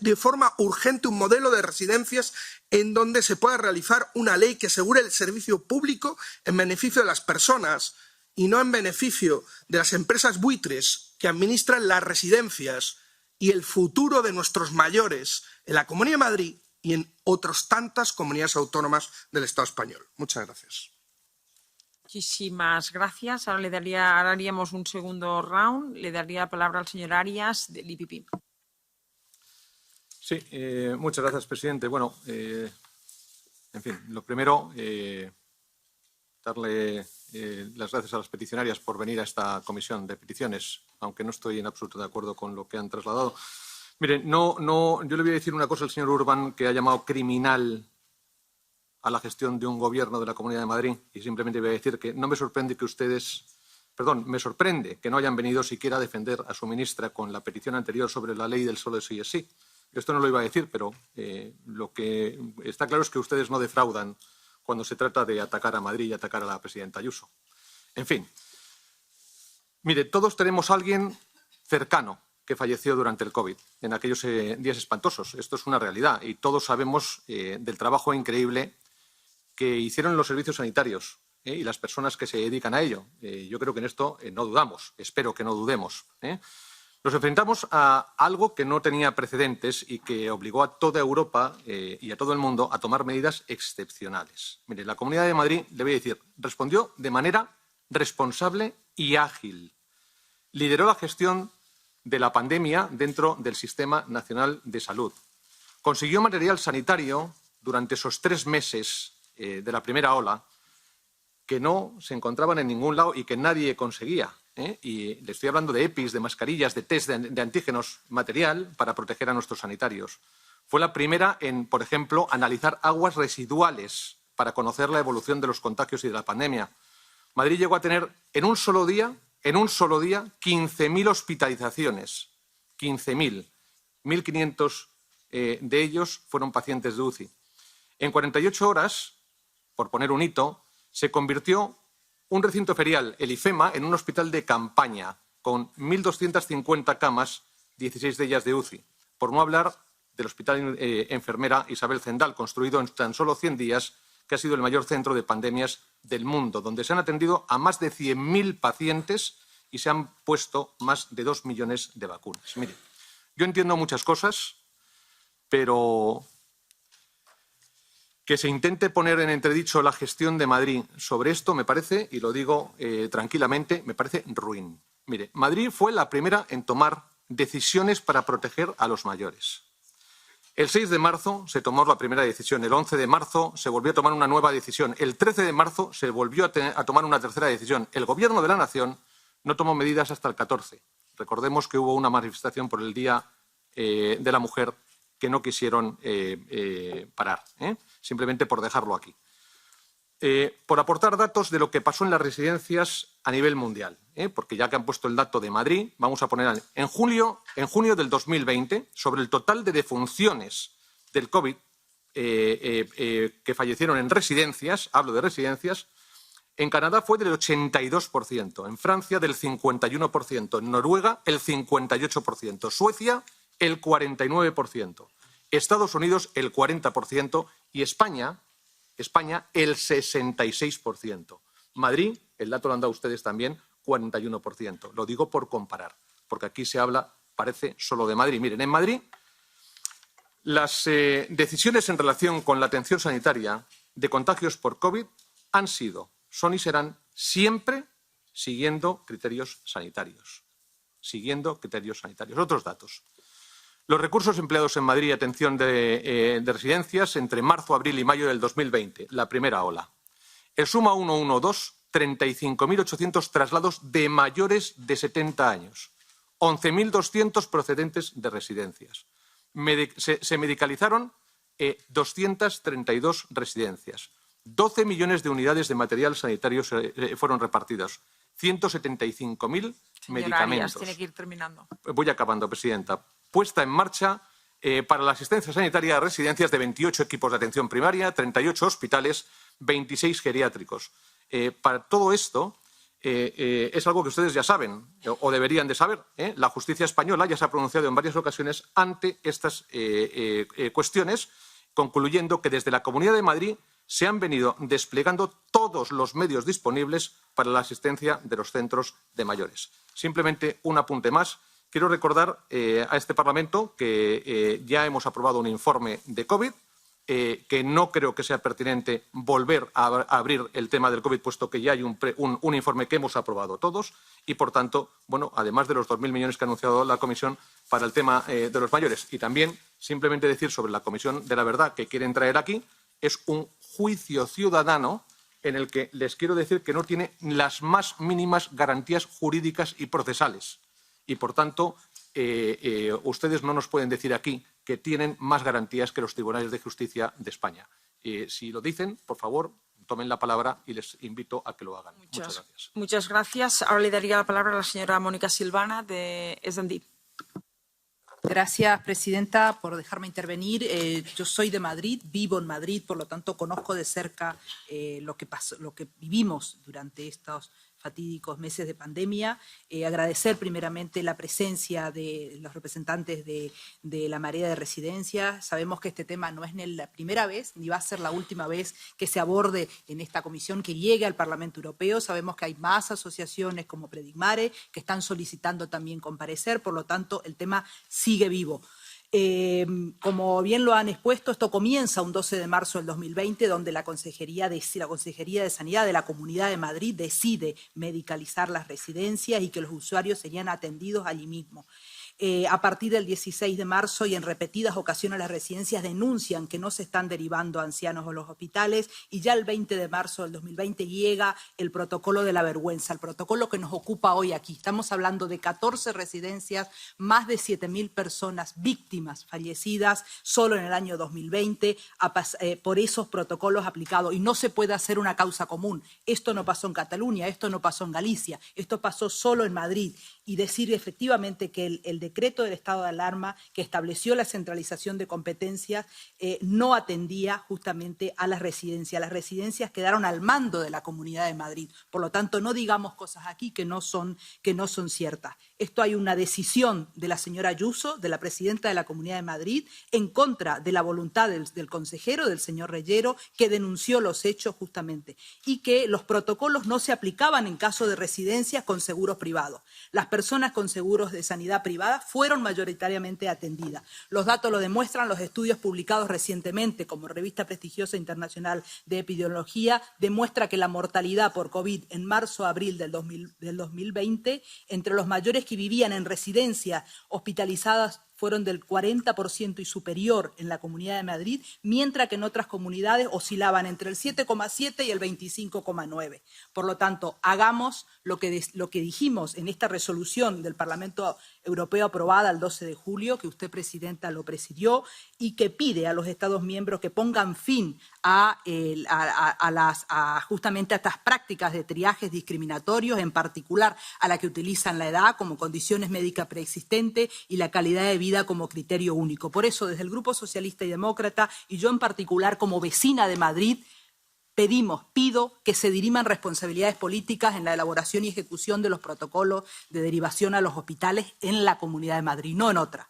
de forma urgente un modelo de residencias en donde se pueda realizar una ley que asegure el servicio público en beneficio de las personas y no en beneficio de las empresas buitres que administran las residencias y el futuro de nuestros mayores en la Comunidad de Madrid y en otras tantas comunidades autónomas del Estado español. Muchas gracias. Muchísimas gracias. Ahora haríamos un segundo round. Le daría la palabra al señor Arias del IPP. Sí, muchas gracias, presidente. Bueno, en fin, lo primero, darle las gracias a las peticionarias por venir a esta comisión de peticiones, aunque no estoy en absoluto de acuerdo con lo que han trasladado. Miren, yo le voy a decir una cosa al señor Urban, que ha llamado criminal a la gestión de un gobierno de la Comunidad de Madrid, y simplemente voy a decir que no me sorprende que me sorprende que no hayan venido siquiera a defender a su ministra con la petición anterior sobre la ley del solo sí es sí. Esto no lo iba a decir, pero lo que está claro es que ustedes no defraudan cuando se trata de atacar a Madrid y atacar a la presidenta Ayuso. En fin, mire, todos tenemos a alguien cercano que falleció durante el COVID, en aquellos días espantosos. Esto es una realidad y todos sabemos del trabajo increíble que hicieron los servicios sanitarios y las personas que se dedican a ello. Yo creo que en esto no dudamos, espero que no dudemos. Nos enfrentamos a algo que no tenía precedentes y que obligó a toda Europa y a todo el mundo a tomar medidas excepcionales. Mire, la Comunidad de Madrid, le voy a decir, respondió de manera responsable y ágil. Lideró la gestión de la pandemia dentro del Sistema Nacional de Salud. Consiguió material sanitario durante esos 3 meses de la primera ola que no se encontraban en ningún lado y que nadie conseguía. Y le estoy hablando de EPIs, de mascarillas, de test de antígenos, material para proteger a nuestros sanitarios. Fue la primera en, por ejemplo, analizar aguas residuales para conocer la evolución de los contagios y de la pandemia. Madrid llegó a tener en un solo día 15.000 hospitalizaciones. 15.000. 1.500 de ellos fueron pacientes de UCI. En 48 horas, por poner un hito, se convirtió un recinto ferial, el IFEMA, en un hospital de campaña, con 1.250 camas, 16 de ellas de UCI. Por no hablar del Hospital Enfermera Isabel Zendal, construido en tan solo 100 días, que ha sido el mayor centro de pandemias del mundo, donde se han atendido a más de 100.000 pacientes y se han puesto más de 2 millones de vacunas. Mire, yo entiendo muchas cosas, pero que se intente poner en entredicho la gestión de Madrid sobre esto me parece, y lo digo tranquilamente, me parece ruin. Mire, Madrid fue la primera en tomar decisiones para proteger a los mayores. El 6 de marzo se tomó la primera decisión, el 11 de marzo se volvió a tomar una nueva decisión, el 13 de marzo se volvió a tomar una tercera decisión. El Gobierno de la Nación no tomó medidas hasta el 14. Recordemos que hubo una manifestación por el Día de la Mujer que no quisieron parar, simplemente por dejarlo aquí. Por aportar datos de lo que pasó en las residencias a nivel mundial. porque ya que han puesto el dato de Madrid, vamos a poner en junio del 2020, sobre el total de defunciones del COVID que fallecieron en residencias, hablo de residencias, en Canadá fue del 82%, en Francia del 51%, en Noruega el 58%, Suecia el 49%, Estados Unidos el 40% y España el 66%. Madrid, el dato lo han dado ustedes también, 41%. Lo digo por comparar, porque aquí se habla, parece, solo de Madrid. Miren, en Madrid las decisiones en relación con la atención sanitaria de contagios por COVID han sido, son y serán siempre siguiendo criterios sanitarios. Otros datos. Los recursos empleados en Madrid y atención de residencias entre marzo, abril y mayo del 2020, la primera ola. El suma 112, 35.800 traslados de mayores de 70 años, 11.200 procedentes de residencias. Se medicalizaron 232 residencias. 12 millones de unidades de material sanitario fueron repartidas. 175.000 medicamentos. Tiene que ir terminando. Voy acabando, presidenta. Puesta en marcha para la asistencia sanitaria a residencias de 28 equipos de atención primaria, 38 hospitales, 26 geriátricos. Para todo esto es algo que ustedes ya saben o deberían de saber. La justicia española ya se ha pronunciado en varias ocasiones ante estas cuestiones, concluyendo que desde la Comunidad de Madrid se han venido desplegando todos los medios disponibles para la asistencia de los centros de mayores. Simplemente un apunte más. Quiero recordar a este Parlamento que ya hemos aprobado un informe de COVID, que no creo que sea pertinente volver a abrir el tema del COVID, puesto que ya hay un informe que hemos aprobado todos y, por tanto, bueno, además de los 2.000 millones que ha anunciado la Comisión para el tema de los mayores. Y también, simplemente decir sobre la Comisión de la Verdad que quieren traer aquí, es un juicio ciudadano en el que les quiero decir que no tiene las más mínimas garantías jurídicas y procesales. Y, por tanto, ustedes no nos pueden decir aquí que tienen más garantías que los tribunales de justicia de España. Si lo dicen, por favor, tomen la palabra y les invito a que lo hagan. Muchas gracias. Muchas gracias. Ahora le daría la palabra a la señora Mónica Silvana, de S&D. Gracias, presidenta, por dejarme intervenir. Yo soy de Madrid, vivo en Madrid, por lo tanto conozco de cerca lo que vivimos durante estos fatídicos meses de pandemia. Agradecer primeramente la presencia de los representantes de la marea de residencias. Sabemos que este tema no es ni la primera vez ni va a ser la última vez que se aborde en esta comisión, que llegue al Parlamento Europeo. Sabemos que hay más asociaciones como Predigmare que están solicitando también comparecer, por lo tanto el tema sigue vivo. Como bien lo han expuesto, esto comienza un 12 de marzo del 2020, donde la Consejería de Sanidad de la Comunidad de Madrid decide medicalizar las residencias y que los usuarios serían atendidos allí mismo. A partir del 16 de marzo y en repetidas ocasiones las residencias denuncian que no se están derivando ancianos a los hospitales y ya el 20 de marzo del 2020 llega el protocolo de la vergüenza, el protocolo que nos ocupa hoy aquí. Estamos hablando de 14 residencias, más de 7.000 personas víctimas fallecidas solo en el año 2020 por esos protocolos aplicados. Y no se puede hacer una causa común. Esto no pasó en Cataluña, esto no pasó en Galicia, esto pasó solo en Madrid. Y decir efectivamente que el decreto del estado de alarma que estableció la centralización de competencias no atendía justamente a las residencias. Las residencias quedaron al mando de la Comunidad de Madrid. Por lo tanto, no digamos cosas aquí que no son ciertas. Esto hay una decisión de la señora Ayuso, de la presidenta de la Comunidad de Madrid, en contra de la voluntad del consejero, del señor Reyero, que denunció los hechos justamente y que los protocolos no se aplicaban en caso de residencias con seguros privados. Las personas con seguros de sanidad privada fueron mayoritariamente atendidas. Los datos lo demuestran, los estudios publicados recientemente como revista prestigiosa internacional de epidemiología demuestra que la mortalidad por COVID en marzo-abril del 2020 entre los mayores que vivían en residencias hospitalizadas fueron del 40% y superior en la Comunidad de Madrid, mientras que en otras comunidades oscilaban entre el 7,7 y el 25,9. Por lo tanto, hagamos lo que dijimos en esta resolución del Parlamento Europeo aprobada el 12 de julio, que usted, presidenta, lo presidió, y que pide a los Estados miembros que pongan fin a justamente a estas prácticas de triajes discriminatorios, en particular a la que utilizan la edad como condiciones médicas preexistentes y la calidad de vida como criterio único. Por eso, desde el Grupo Socialista y Demócrata, y yo en particular como vecina de Madrid, pido que se diriman responsabilidades políticas en la elaboración y ejecución de los protocolos de derivación a los hospitales en la Comunidad de Madrid, no en otra.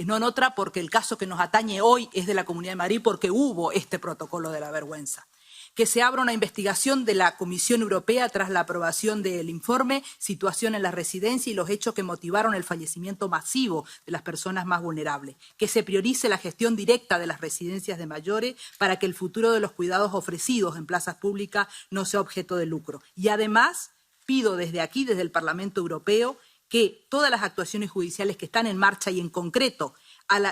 No en otra porque el caso que nos atañe hoy es de la Comunidad de Madrid porque hubo este protocolo de la vergüenza. Que se abra una investigación de la Comisión Europea tras la aprobación del informe Situación en la residencia y los hechos que motivaron el fallecimiento masivo de las personas más vulnerables. Que se priorice la gestión directa de las residencias de mayores para que el futuro de los cuidados ofrecidos en plazas públicas no sea objeto de lucro. Y además pido desde aquí, desde el Parlamento Europeo, que todas las actuaciones judiciales que están en marcha y en concreto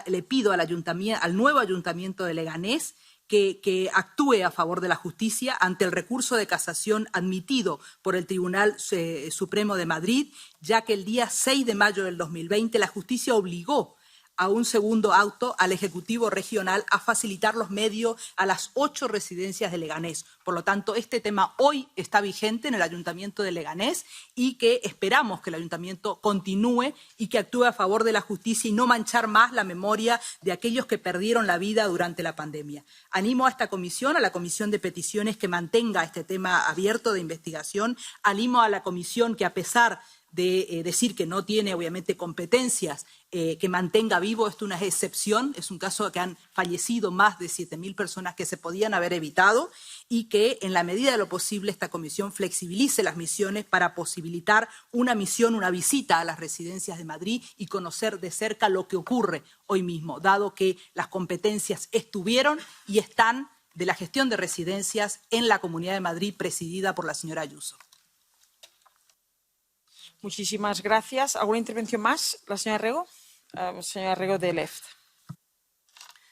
le pido al nuevo Ayuntamiento de Leganés que actúe a favor de la justicia ante el recurso de casación admitido por el Tribunal Supremo de Madrid, ya que el día 6 de mayo del 2020 la justicia obligó a un segundo auto al Ejecutivo Regional a facilitar los medios a las 8 residencias de Leganés. Por lo tanto, este tema hoy está vigente en el Ayuntamiento de Leganés y que esperamos que el Ayuntamiento continúe y que actúe a favor de la justicia y no manchar más la memoria de aquellos que perdieron la vida durante la pandemia. Animo a esta comisión, a la Comisión de Peticiones, que mantenga este tema abierto de investigación. Animo a la comisión que, a pesar de decir que no tiene, obviamente, competencias, que mantenga vivo. Esto es una excepción, es un caso que han fallecido más de 7.000 personas que se podían haber evitado y que, en la medida de lo posible, esta comisión flexibilice las misiones para posibilitar una visita a las residencias de Madrid y conocer de cerca lo que ocurre hoy mismo, dado que las competencias estuvieron y están de la gestión de residencias en la Comunidad de Madrid, presidida por la señora Ayuso. Muchísimas gracias. ¿Alguna intervención más? La señora Rego. Señora Rego de Left.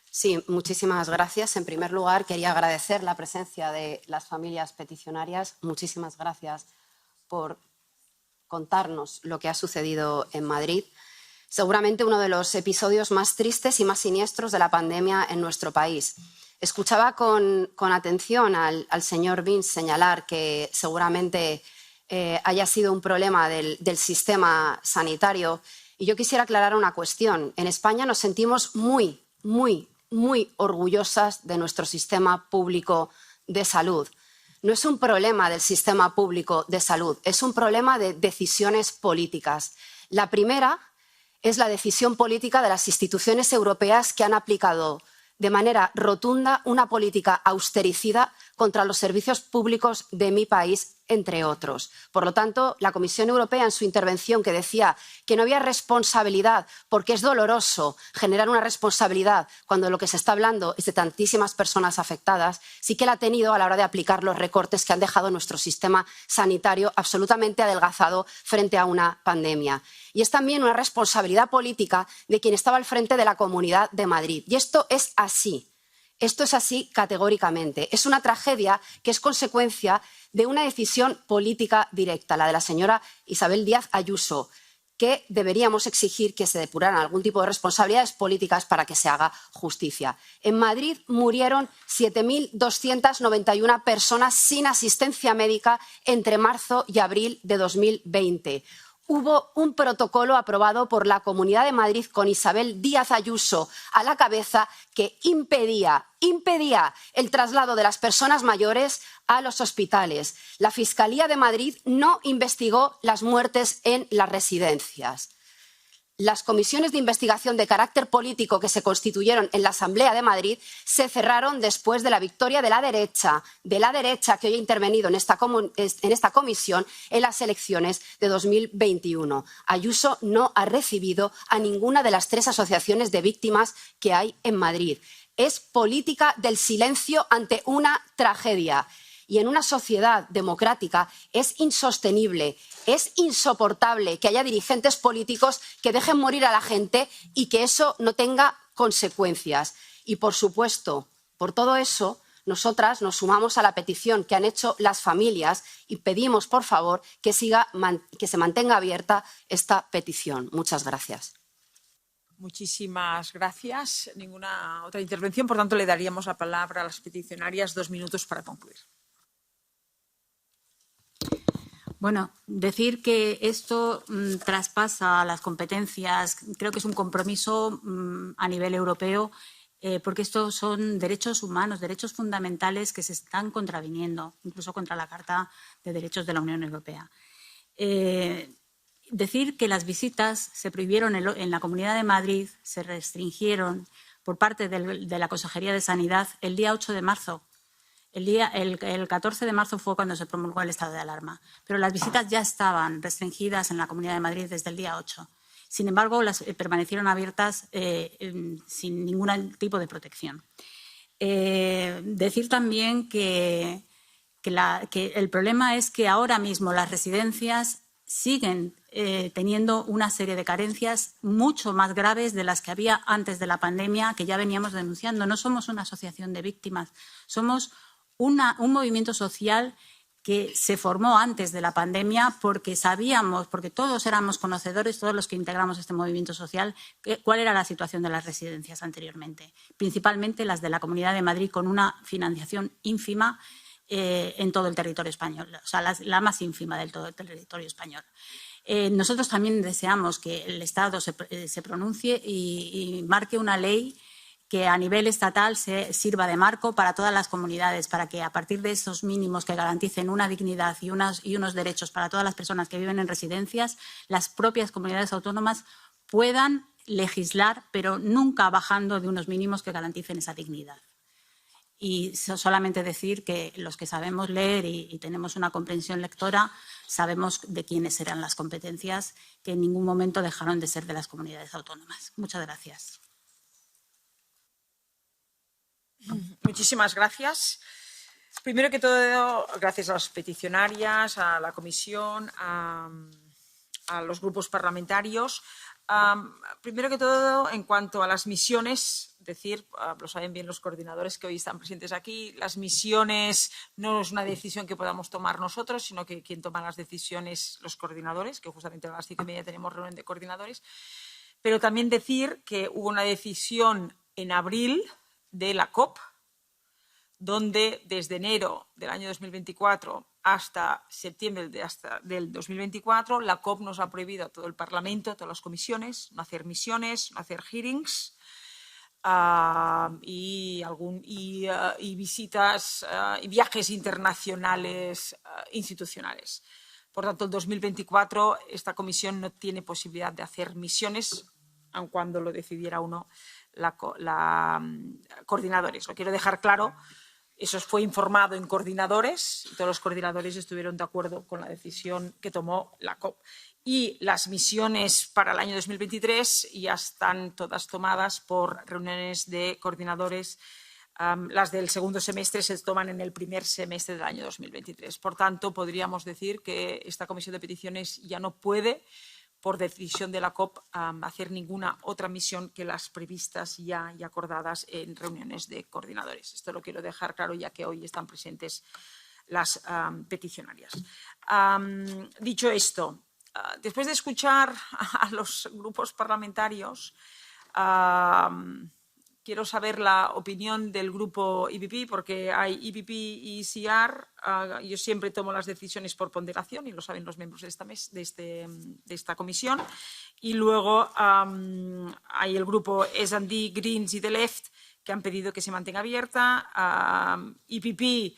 Sí, muchísimas gracias. En primer lugar, quería agradecer la presencia de las familias peticionarias. Muchísimas gracias por contarnos lo que ha sucedido en Madrid. Seguramente uno de los episodios más tristes y más siniestros de la pandemia en nuestro país. Escuchaba con atención al señor Vins señalar que seguramente haya sido un problema del sistema sanitario. Y yo quisiera aclarar una cuestión. En España nos sentimos muy, muy, muy orgullosas de nuestro sistema público de salud. No es un problema del sistema público de salud, es un problema de decisiones políticas. La primera es la decisión política de las instituciones europeas que han aplicado de manera rotunda una política austericida contra los servicios públicos de mi país, entre otros. Por lo tanto, la Comisión Europea, en su intervención, que decía que no había responsabilidad porque es doloroso generar una responsabilidad cuando lo que se está hablando es de tantísimas personas afectadas, sí que la ha tenido a la hora de aplicar los recortes que han dejado nuestro sistema sanitario absolutamente adelgazado frente a una pandemia. Y es también una responsabilidad política de quien estaba al frente de la Comunidad de Madrid. Y esto es así. Esto es así categóricamente. Es una tragedia que es consecuencia de una decisión política directa, la de la señora Isabel Díaz Ayuso, que deberíamos exigir que se depuraran algún tipo de responsabilidades políticas para que se haga justicia. En Madrid murieron 7.291 personas sin asistencia médica entre marzo y abril de 2020. Hubo un protocolo aprobado por la Comunidad de Madrid con Isabel Díaz Ayuso a la cabeza que impedía el traslado de las personas mayores a los hospitales. La Fiscalía de Madrid no investigó las muertes en las residencias. Las comisiones de investigación de carácter político que se constituyeron en la Asamblea de Madrid se cerraron después de la victoria de la derecha que hoy ha intervenido en esta comisión en las elecciones de 2021. Ayuso no ha recibido a ninguna de las 3 asociaciones de víctimas que hay en Madrid. Es política del silencio ante una tragedia. Y en una sociedad democrática es insostenible, es insoportable que haya dirigentes políticos que dejen morir a la gente y que eso no tenga consecuencias. Y, por supuesto, por todo eso, nosotras nos sumamos a la petición que han hecho las familias y pedimos, por favor, que se mantenga abierta esta petición. Muchas gracias. Muchísimas gracias. Ninguna otra intervención. Por tanto, le daríamos la palabra a las peticionarias 2 minutos para concluir. Bueno, decir que esto traspasa las competencias, creo que es un compromiso a nivel europeo, porque estos son derechos humanos, derechos fundamentales que se están contraviniendo, incluso contra la Carta de Derechos de la Unión Europea. Decir que las visitas se prohibieron en la Comunidad de Madrid, se restringieron por parte de la Consejería de Sanidad el día 8 de marzo. El 14 de marzo fue cuando se promulgó el estado de alarma, pero las visitas ya estaban restringidas en la Comunidad de Madrid desde el día 8. Sin embargo, las permanecieron abiertas sin ningún tipo de protección. Decir también que el problema es que ahora mismo las residencias siguen teniendo una serie de carencias mucho más graves de las que había antes de la pandemia, que ya veníamos denunciando. No somos una asociación de víctimas, somos un movimiento social que se formó antes de la pandemia porque sabíamos, porque todos éramos conocedores, todos los que integramos este movimiento social, cuál era la situación de las residencias anteriormente, principalmente las de la Comunidad de Madrid, con una financiación ínfima en todo el territorio español, o sea, la más ínfima del todo el territorio español. Nosotros también deseamos que el Estado se pronuncie y marque una ley que a nivel estatal se sirva de marco para todas las comunidades, para que a partir de esos mínimos que garanticen una dignidad y unos derechos para todas las personas que viven en residencias, las propias comunidades autónomas puedan legislar, pero nunca bajando de unos mínimos que garanticen esa dignidad. Y solamente decir que los que sabemos leer y tenemos una comprensión lectora sabemos de quiénes eran las competencias que en ningún momento dejaron de ser de las comunidades autónomas. Muchas gracias. Muchísimas gracias. Primero que todo, gracias a las peticionarias, a la comisión, a los grupos parlamentarios. Primero que todo, en cuanto a las misiones, decir, lo saben bien los coordinadores que hoy están presentes aquí, las misiones no es una decisión que podamos tomar nosotros, sino que quien toma las decisiones, los coordinadores, que justamente a las 5:30 tenemos reunión de coordinadores. Pero también decir que hubo una decisión en abril de la COP, donde desde enero del año 2024 hasta septiembre del 2024, la COP nos ha prohibido a todo el Parlamento, a todas las comisiones, no hacer misiones, no hacer hearings y visitas y viajes internacionales institucionales. Por tanto, el 2024 esta comisión no tiene posibilidad de hacer misiones, aun cuando lo decidiera uno coordinadores. Lo quiero dejar claro. Eso fue informado en coordinadores y todos los coordinadores estuvieron de acuerdo con la decisión que tomó la COP. Y las misiones para el año 2023 ya están todas tomadas por reuniones de coordinadores. Las del segundo semestre se toman en el primer semestre del año 2023. Por tanto, podríamos decir que esta comisión de peticiones ya no puede, por decisión de la COP, hacer ninguna otra misión que las previstas ya y acordadas en reuniones de coordinadores. Esto lo quiero dejar claro, ya que hoy están presentes las peticionarias. Dicho esto, después de escuchar a los grupos parlamentarios, quiero saber la opinión del grupo IPP, porque hay IPP y ECR. Yo siempre tomo las decisiones por ponderación, y lo saben los miembros de esta comisión. Y luego hay el grupo S&D, Greens y The Left, que han pedido que se mantenga abierta. IPP,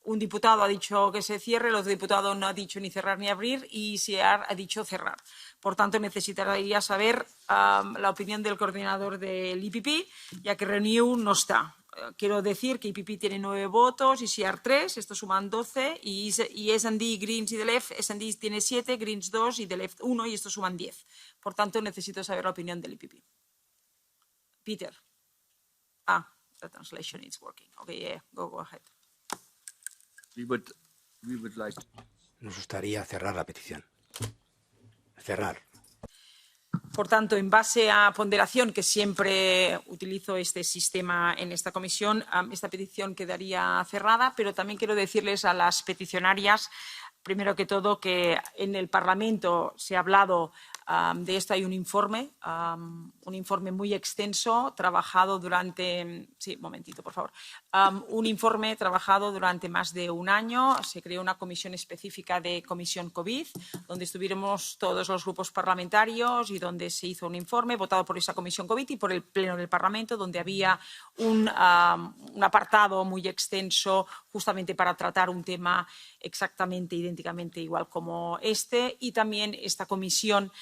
un diputado ha dicho que se cierre, el otro diputado no ha dicho ni cerrar ni abrir, y ECR ha dicho cerrar. Por tanto, necesitaría saber la opinión del coordinador del IPP, ya que Renew no está. Quiero decir que IPP tiene 9 votos, ECR 3, estos suman 12, y S&D, Greens y The Left, S&D tiene 7, Greens 2 y The Left 1, y estos suman 10. Por tanto, necesito saber la opinión del IPP. Peter. The translation is working. Okay, yeah, go ahead. Nos gustaría cerrar la petición. Cerrar. Por tanto, en base a ponderación, que siempre utilizo este sistema en esta comisión, esta petición quedaría cerrada, pero también quiero decirles a las peticionarias, primero que todo, que en el Parlamento se ha hablado De esto hay un informe muy extenso, trabajado durante... Sí, un momentito, por favor. Un informe trabajado durante más de un año. Se creó una comisión específica de Comisión COVID, donde estuvimos todos los grupos parlamentarios y donde se hizo un informe votado por esa Comisión COVID y por el Pleno del Parlamento, donde había un apartado muy extenso justamente para tratar un tema exactamente, idénticamente igual como este. Y también esta comisión,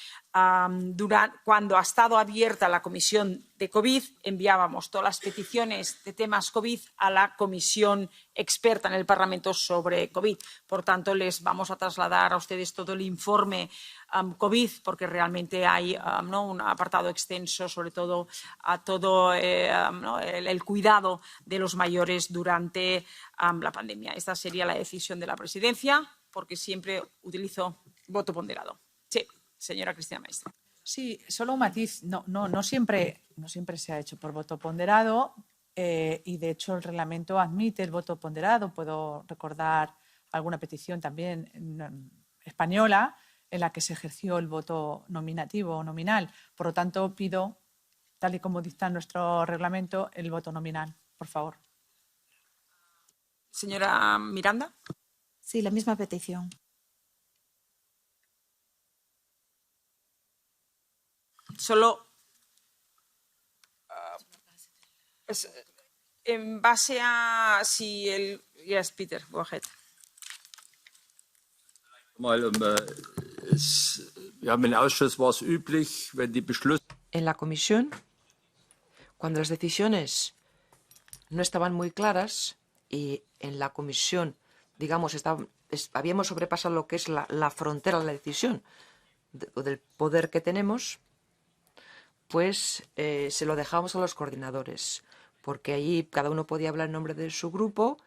cuando ha estado abierta la comisión de COVID, enviábamos todas las peticiones de temas COVID a la comisión experta en el Parlamento sobre COVID. Por tanto, les vamos a trasladar a ustedes todo el informe COVID, porque realmente hay un apartado extenso, sobre todo a todo el cuidado de los mayores durante la pandemia. Esta sería la decisión de la presidencia, porque siempre utilizo voto ponderado. Sí, señora Cristina Maestre. Sí, solo un matiz. No siempre se ha hecho por voto ponderado y, de hecho, el reglamento admite el voto ponderado. Puedo recordar alguna petición también española en la que se ejerció el voto nominativo o nominal. Por lo tanto, pido, tal y como dicta nuestro reglamento, el voto nominal, por favor. Señora Miranda. Sí, la misma petición. Solo en base a si el... Yes, Peter, go ahead. En la comisión, cuando las decisiones no estaban muy claras y en la comisión, digamos, habíamos sobrepasado lo que es la frontera de la decisión del poder que tenemos, pues se lo dejábamos a los coordinadores, porque allí cada uno podía hablar en nombre de su grupo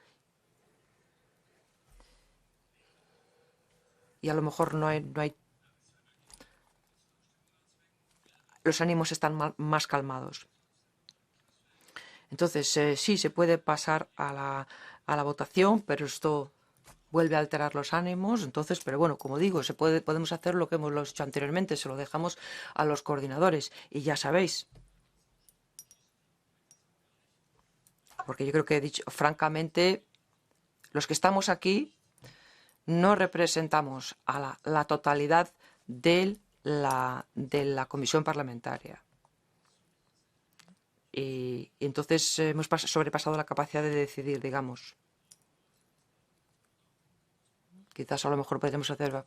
y a lo mejor no hay los ánimos están más calmados. Entonces, sí, se puede pasar a la votación, pero esto vuelve a alterar los ánimos. Entonces, pero bueno, como digo, podemos hacer lo que hemos hecho anteriormente, se lo dejamos a los coordinadores. Y ya sabéis, porque yo creo que he dicho, francamente, los que estamos aquí no representamos a la totalidad de la comisión parlamentaria. Y entonces hemos sobrepasado la capacidad de decidir, digamos. Quizás a lo mejor podríamos hacer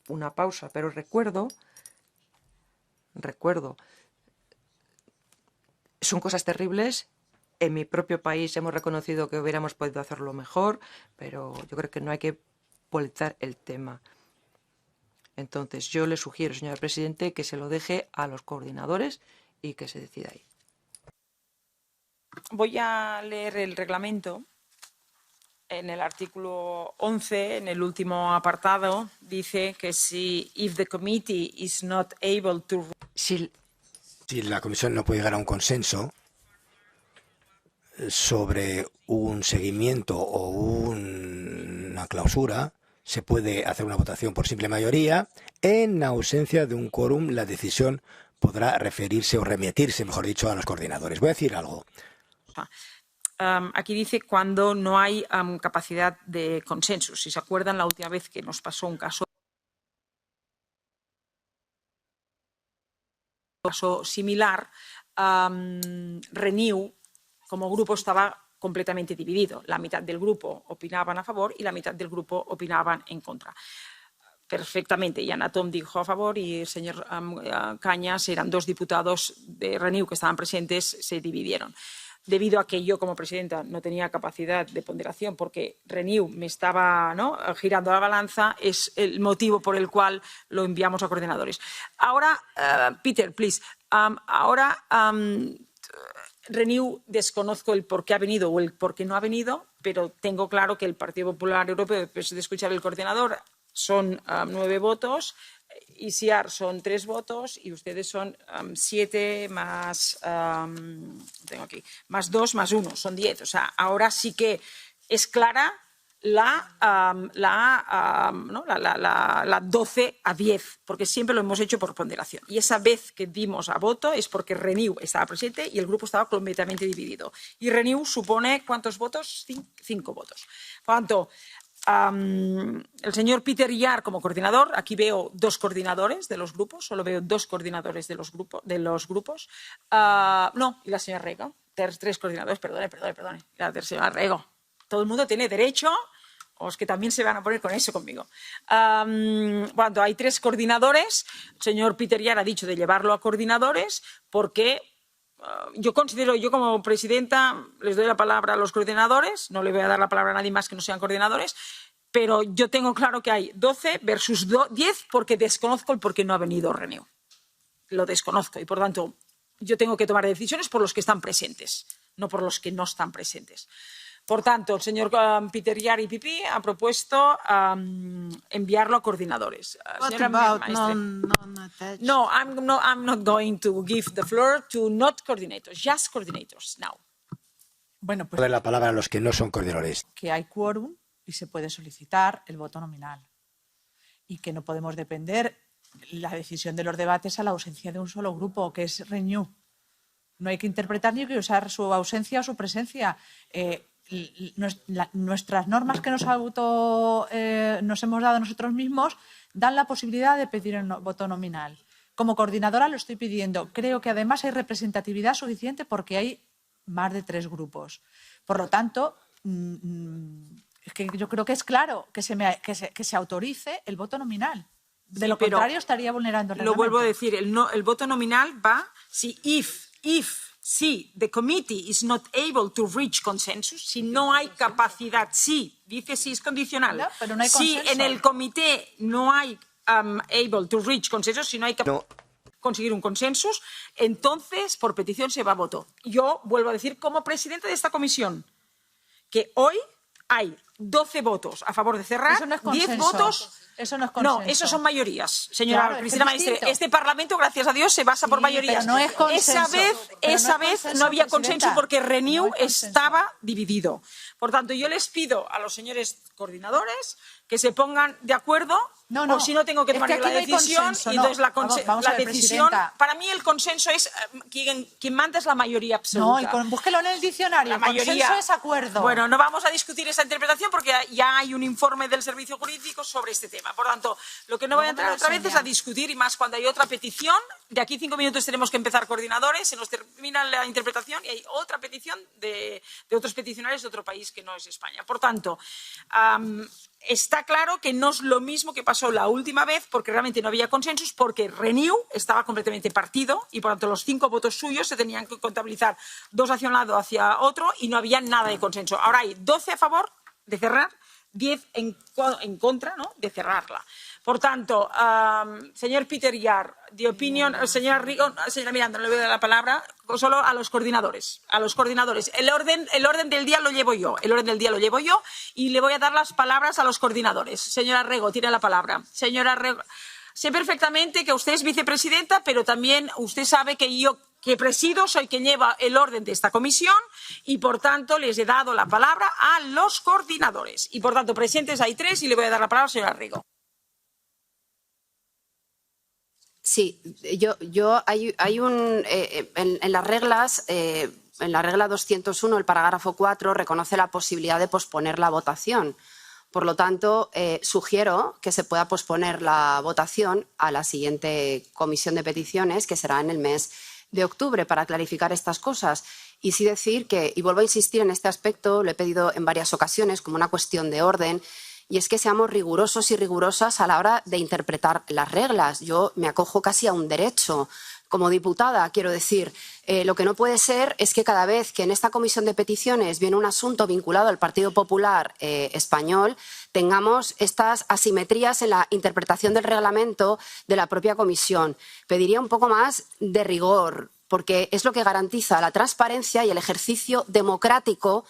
una pausa, pero recuerdo, son cosas terribles. En mi propio país hemos reconocido que hubiéramos podido hacerlo mejor, pero yo creo que no hay que politizar el tema. Entonces, yo le sugiero, señora Presidente, que se lo deje a los coordinadores y que se decida ahí. Voy a leer el reglamento. En el artículo 11, en el último apartado, dice que si the committee is not able to... Si la comisión no puede llegar a un consenso sobre un seguimiento o una clausura, se puede hacer una votación por simple mayoría. En ausencia de un quórum, la decisión podrá referirse o remitirse, mejor dicho, a los coordinadores. Voy a decir algo. Aquí dice cuando no hay capacidad de consenso. Si se acuerdan, la última vez que nos pasó un caso similar, Renew como grupo estaba completamente dividido. La mitad del grupo opinaban a favor y la mitad del grupo opinaban en contra. Perfectamente. Yana Tom dijo a favor y el señor Cañas, eran dos diputados de Renew que estaban presentes, se dividieron. Debido a que yo como presidenta no tenía capacidad de ponderación porque Renew me estaba girando la balanza, es el motivo por el cual lo enviamos a coordinadores. Ahora, Peter, please. Ahora, Renew desconozco el por qué ha venido o el por qué no ha venido, pero tengo claro que el Partido Popular Europeo, después de escuchar el coordinador, son 9 votos. ECR son 3 votos y ustedes son 7 más, tengo aquí, más 2 más 1, son 10. O sea, ahora sí que es clara la 12-10, porque siempre lo hemos hecho por ponderación. Y esa vez que dimos a voto es porque Renew estaba presente y el grupo estaba completamente dividido. Y Renew supone, ¿cuántos votos? 5 votos. Por tanto, el señor Peter Yar como coordinador, aquí veo 2 coordinadores de los grupos, solo veo 2 coordinadores de los grupos. No, y la señora Rego, 3 coordinadores, perdone. La señora Rego. Todo el mundo tiene derecho, o es que también se van a poner con eso conmigo. Cuando hay 3 coordinadores, el señor Peter Yar ha dicho de llevarlo a coordinadores porque yo considero, yo como presidenta les doy la palabra a los coordinadores, no le voy a dar la palabra a nadie más que no sean coordinadores, pero yo tengo claro que hay 12 versus 10 porque desconozco el por qué no ha venido Renew. Lo desconozco y por tanto yo tengo que tomar decisiones por los que están presentes, no por los que no están presentes. Por tanto, el señor Peter Yar y Pipi ha propuesto enviarlo a coordinadores. What about No, I'm not going to give the floor to not coordinators, just coordinators now. Bueno, pues Dar la palabra a los que no son coordinadores. que hay quórum y se puede solicitar el voto nominal. Y que no podemos depender la decisión de los debates a la ausencia de un solo grupo, que es Renew. No hay que interpretar ni que usar su ausencia o su presencia. Nuestras normas que nos hemos dado nosotros mismos dan la posibilidad de pedir el voto nominal. Como coordinadora lo estoy pidiendo. Creo que además hay representatividad suficiente porque hay más de 3 grupos. Por lo tanto, es que yo creo que es claro que se autorice el voto nominal. De lo contrario, estaría vulnerando el reglamento. Lo vuelvo a decir, el voto nominal va si si the committee is not able to reach consensus, si no hay capacidad, dice si es condicional, no, pero no hay si consenso. en el comité no hay able to reach consensus, si no hay capacidad de conseguir un consensus, entonces por petición se va a voto. Yo vuelvo a decir como presidenta de esta comisión que hoy hay 12 votos a favor de cerrar, Eso no es 10 consenso. votos. Eso no es consenso. No, eso son mayorías, señora Claro, es Cristina que es Maestre. distinto. Este Parlamento, gracias a Dios, se basa por Sí, mayorías. pero no es consenso. Esa vez no había consenso Presidenta. porque Renew No hay consenso. estaba dividido. Por tanto, yo les pido a los señores coordinadores que se pongan de acuerdo, o si no tengo que es tomar que yo aquí la no hay decisión. consenso, Y no. entonces la Vamos a ver, decisión, presidenta. para mí el consenso es quien manda es la mayoría absoluta. No, búsquelo en el diccionario. La mayoría. Consenso es acuerdo. Bueno, no vamos a discutir esa interpretación porque ya hay un informe del Servicio Jurídico sobre este tema. Por tanto, lo que no voy a entrar otra vez es a discutir y más cuando hay otra petición. De aquí 5 minutos tenemos que empezar coordinadores, se nos termina la interpretación y hay otra petición de otros peticionarios de otro país que no es España. Por tanto, está claro que no es lo mismo que pasó la última vez porque realmente no había consensos, porque Renew estaba completamente partido y por tanto los 5 votos suyos se tenían que contabilizar 2 hacia un lado, hacia otro y no había nada de consenso. Ahora hay 12 a favor de cerrar, 10 en contra, ¿no?, de cerrarla. Por tanto, señor Peter Yar, de opinión, señora Rigo, señora Miranda, no le voy a dar la palabra, solo a los coordinadores. A los coordinadores. El orden del día lo llevo yo. El orden del día lo llevo yo y le voy a dar las palabras a los coordinadores. Señora Rego, tiene la palabra. Señora Rego, sé perfectamente que usted es vicepresidenta, pero también usted sabe que yo, que presido, soy quien lleva el orden de esta comisión y, por tanto, les he dado la palabra a los coordinadores. Y, por tanto, presentes hay 3 y le voy a dar la palabra a la señora Rigo. Sí, hay un en las reglas, en la regla 201, el parágrafo 4 reconoce la posibilidad de posponer la votación. Por lo tanto, sugiero que se pueda posponer la votación a la siguiente comisión de peticiones, que será en el mes de octubre, para clarificar estas cosas. Y sí decir que, y vuelvo a insistir en este aspecto, lo he pedido en varias ocasiones como una cuestión de orden, y es que seamos rigurosos y rigurosas a la hora de interpretar las reglas. Yo me acojo casi a un derecho. Como diputada, quiero decir, lo que no puede ser es que cada vez que en esta comisión de peticiones viene un asunto vinculado al Partido Popular español, tengamos estas asimetrías en la interpretación del reglamento de la propia comisión. Pediría un poco más de rigor, porque es lo que garantiza la transparencia y el ejercicio democrático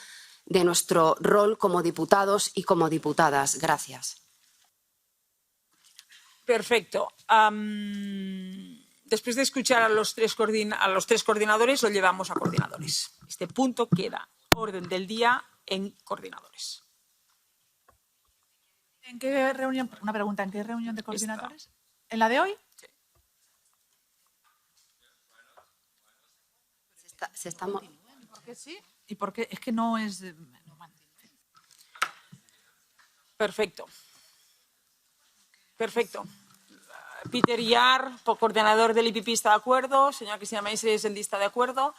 de nuestro rol como diputados y como diputadas. Gracias. Perfecto. Después de escuchar a los tres coordinadores, lo llevamos a coordinadores. Este punto queda orden del día en coordinadores. ¿En qué reunión? Una pregunta, ¿en qué reunión de coordinadores? ¿En la de hoy? ¿Por qué sí? ¿Y por qué? Es que no es... Perfecto. Perfecto. Peter Yar, coordinador del IPP, está de acuerdo. Señora Cristina Meisel está de acuerdo.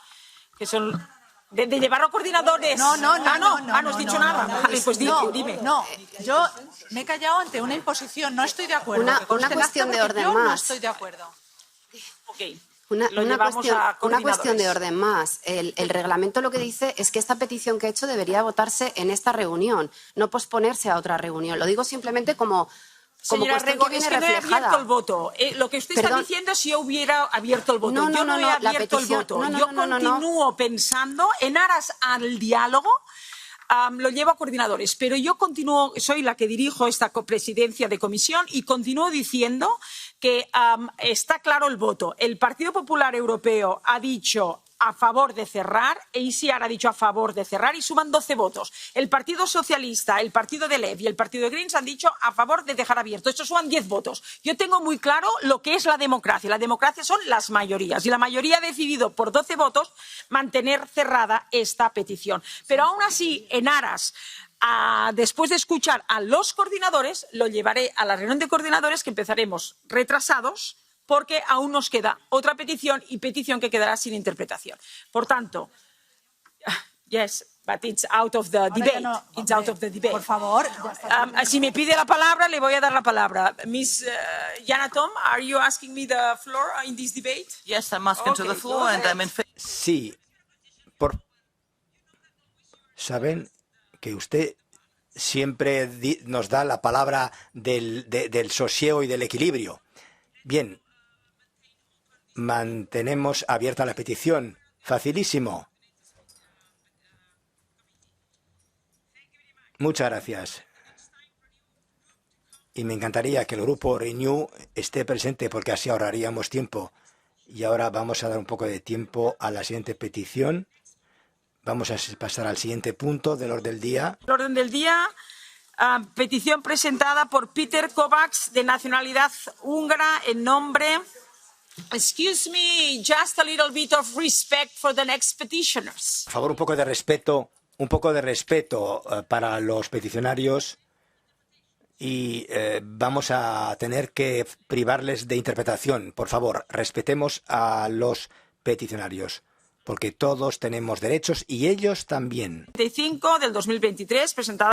Que son... De llevarlo a coordinadores. No has dicho nada. Vale, pues dime. No, yo me he callado ante una imposición. No estoy de acuerdo. Una cuestión de orden yo más. No estoy de acuerdo. Ok. Una cuestión de orden más. El reglamento lo que dice es que esta petición que he hecho debería votarse en esta reunión, no posponerse a otra reunión. Lo digo simplemente como Señora cuestión Rego, que viene es que no he reflejada. abierto el voto. Lo que usted está diciendo es si yo hubiera abierto el voto. Yo no he abierto el voto. Yo continúo pensando, en aras al diálogo, lo llevo a coordinadores, pero yo continúo, soy la que dirijo esta presidencia de comisión y continúo diciendo que está claro el voto. El Partido Popular Europeo ha dicho a favor de cerrar, ECR ha dicho a favor de cerrar y suman 12 votos. El Partido Socialista, el Partido de Lev y el Partido de Greens han dicho a favor de dejar abierto. Estos suman 10 votos. Yo tengo muy claro lo que es la democracia. La democracia son las mayorías y la mayoría ha decidido por 12 votos mantener cerrada esta petición. Pero aún así, en aras después de escuchar a los coordinadores, lo llevaré a la reunión de coordinadores que empezaremos retrasados porque aún nos queda otra petición y petición que quedará sin interpretación. Por tanto, yes, but it's out of the debate. It's out of the debate. Por favor. Si me pide la palabra, le voy a dar la palabra. Miss Yana Tom, are you asking me the floor in this debate? Yes, I'm asking to the floor and I'm in favor. Sí. Saben que usted siempre nos da la palabra del sosiego y del equilibrio. Bien, mantenemos abierta la petición. Facilísimo. Muchas gracias. Y me encantaría que el grupo Renew esté presente porque así ahorraríamos tiempo. Y ahora vamos a dar un poco de tiempo a la siguiente petición. Vamos a pasar al siguiente punto del orden del día. El orden del día, petición presentada por Peter Kovacs, de nacionalidad húngara, en nombre... Excuse me, just a little bit of respect for the next petitioners. Por favor, un poco de respeto para los peticionarios y vamos a tener que privarles de interpretación. Por favor, respetemos a los peticionarios, porque todos tenemos derechos y ellos también. 35 del 2023, presentada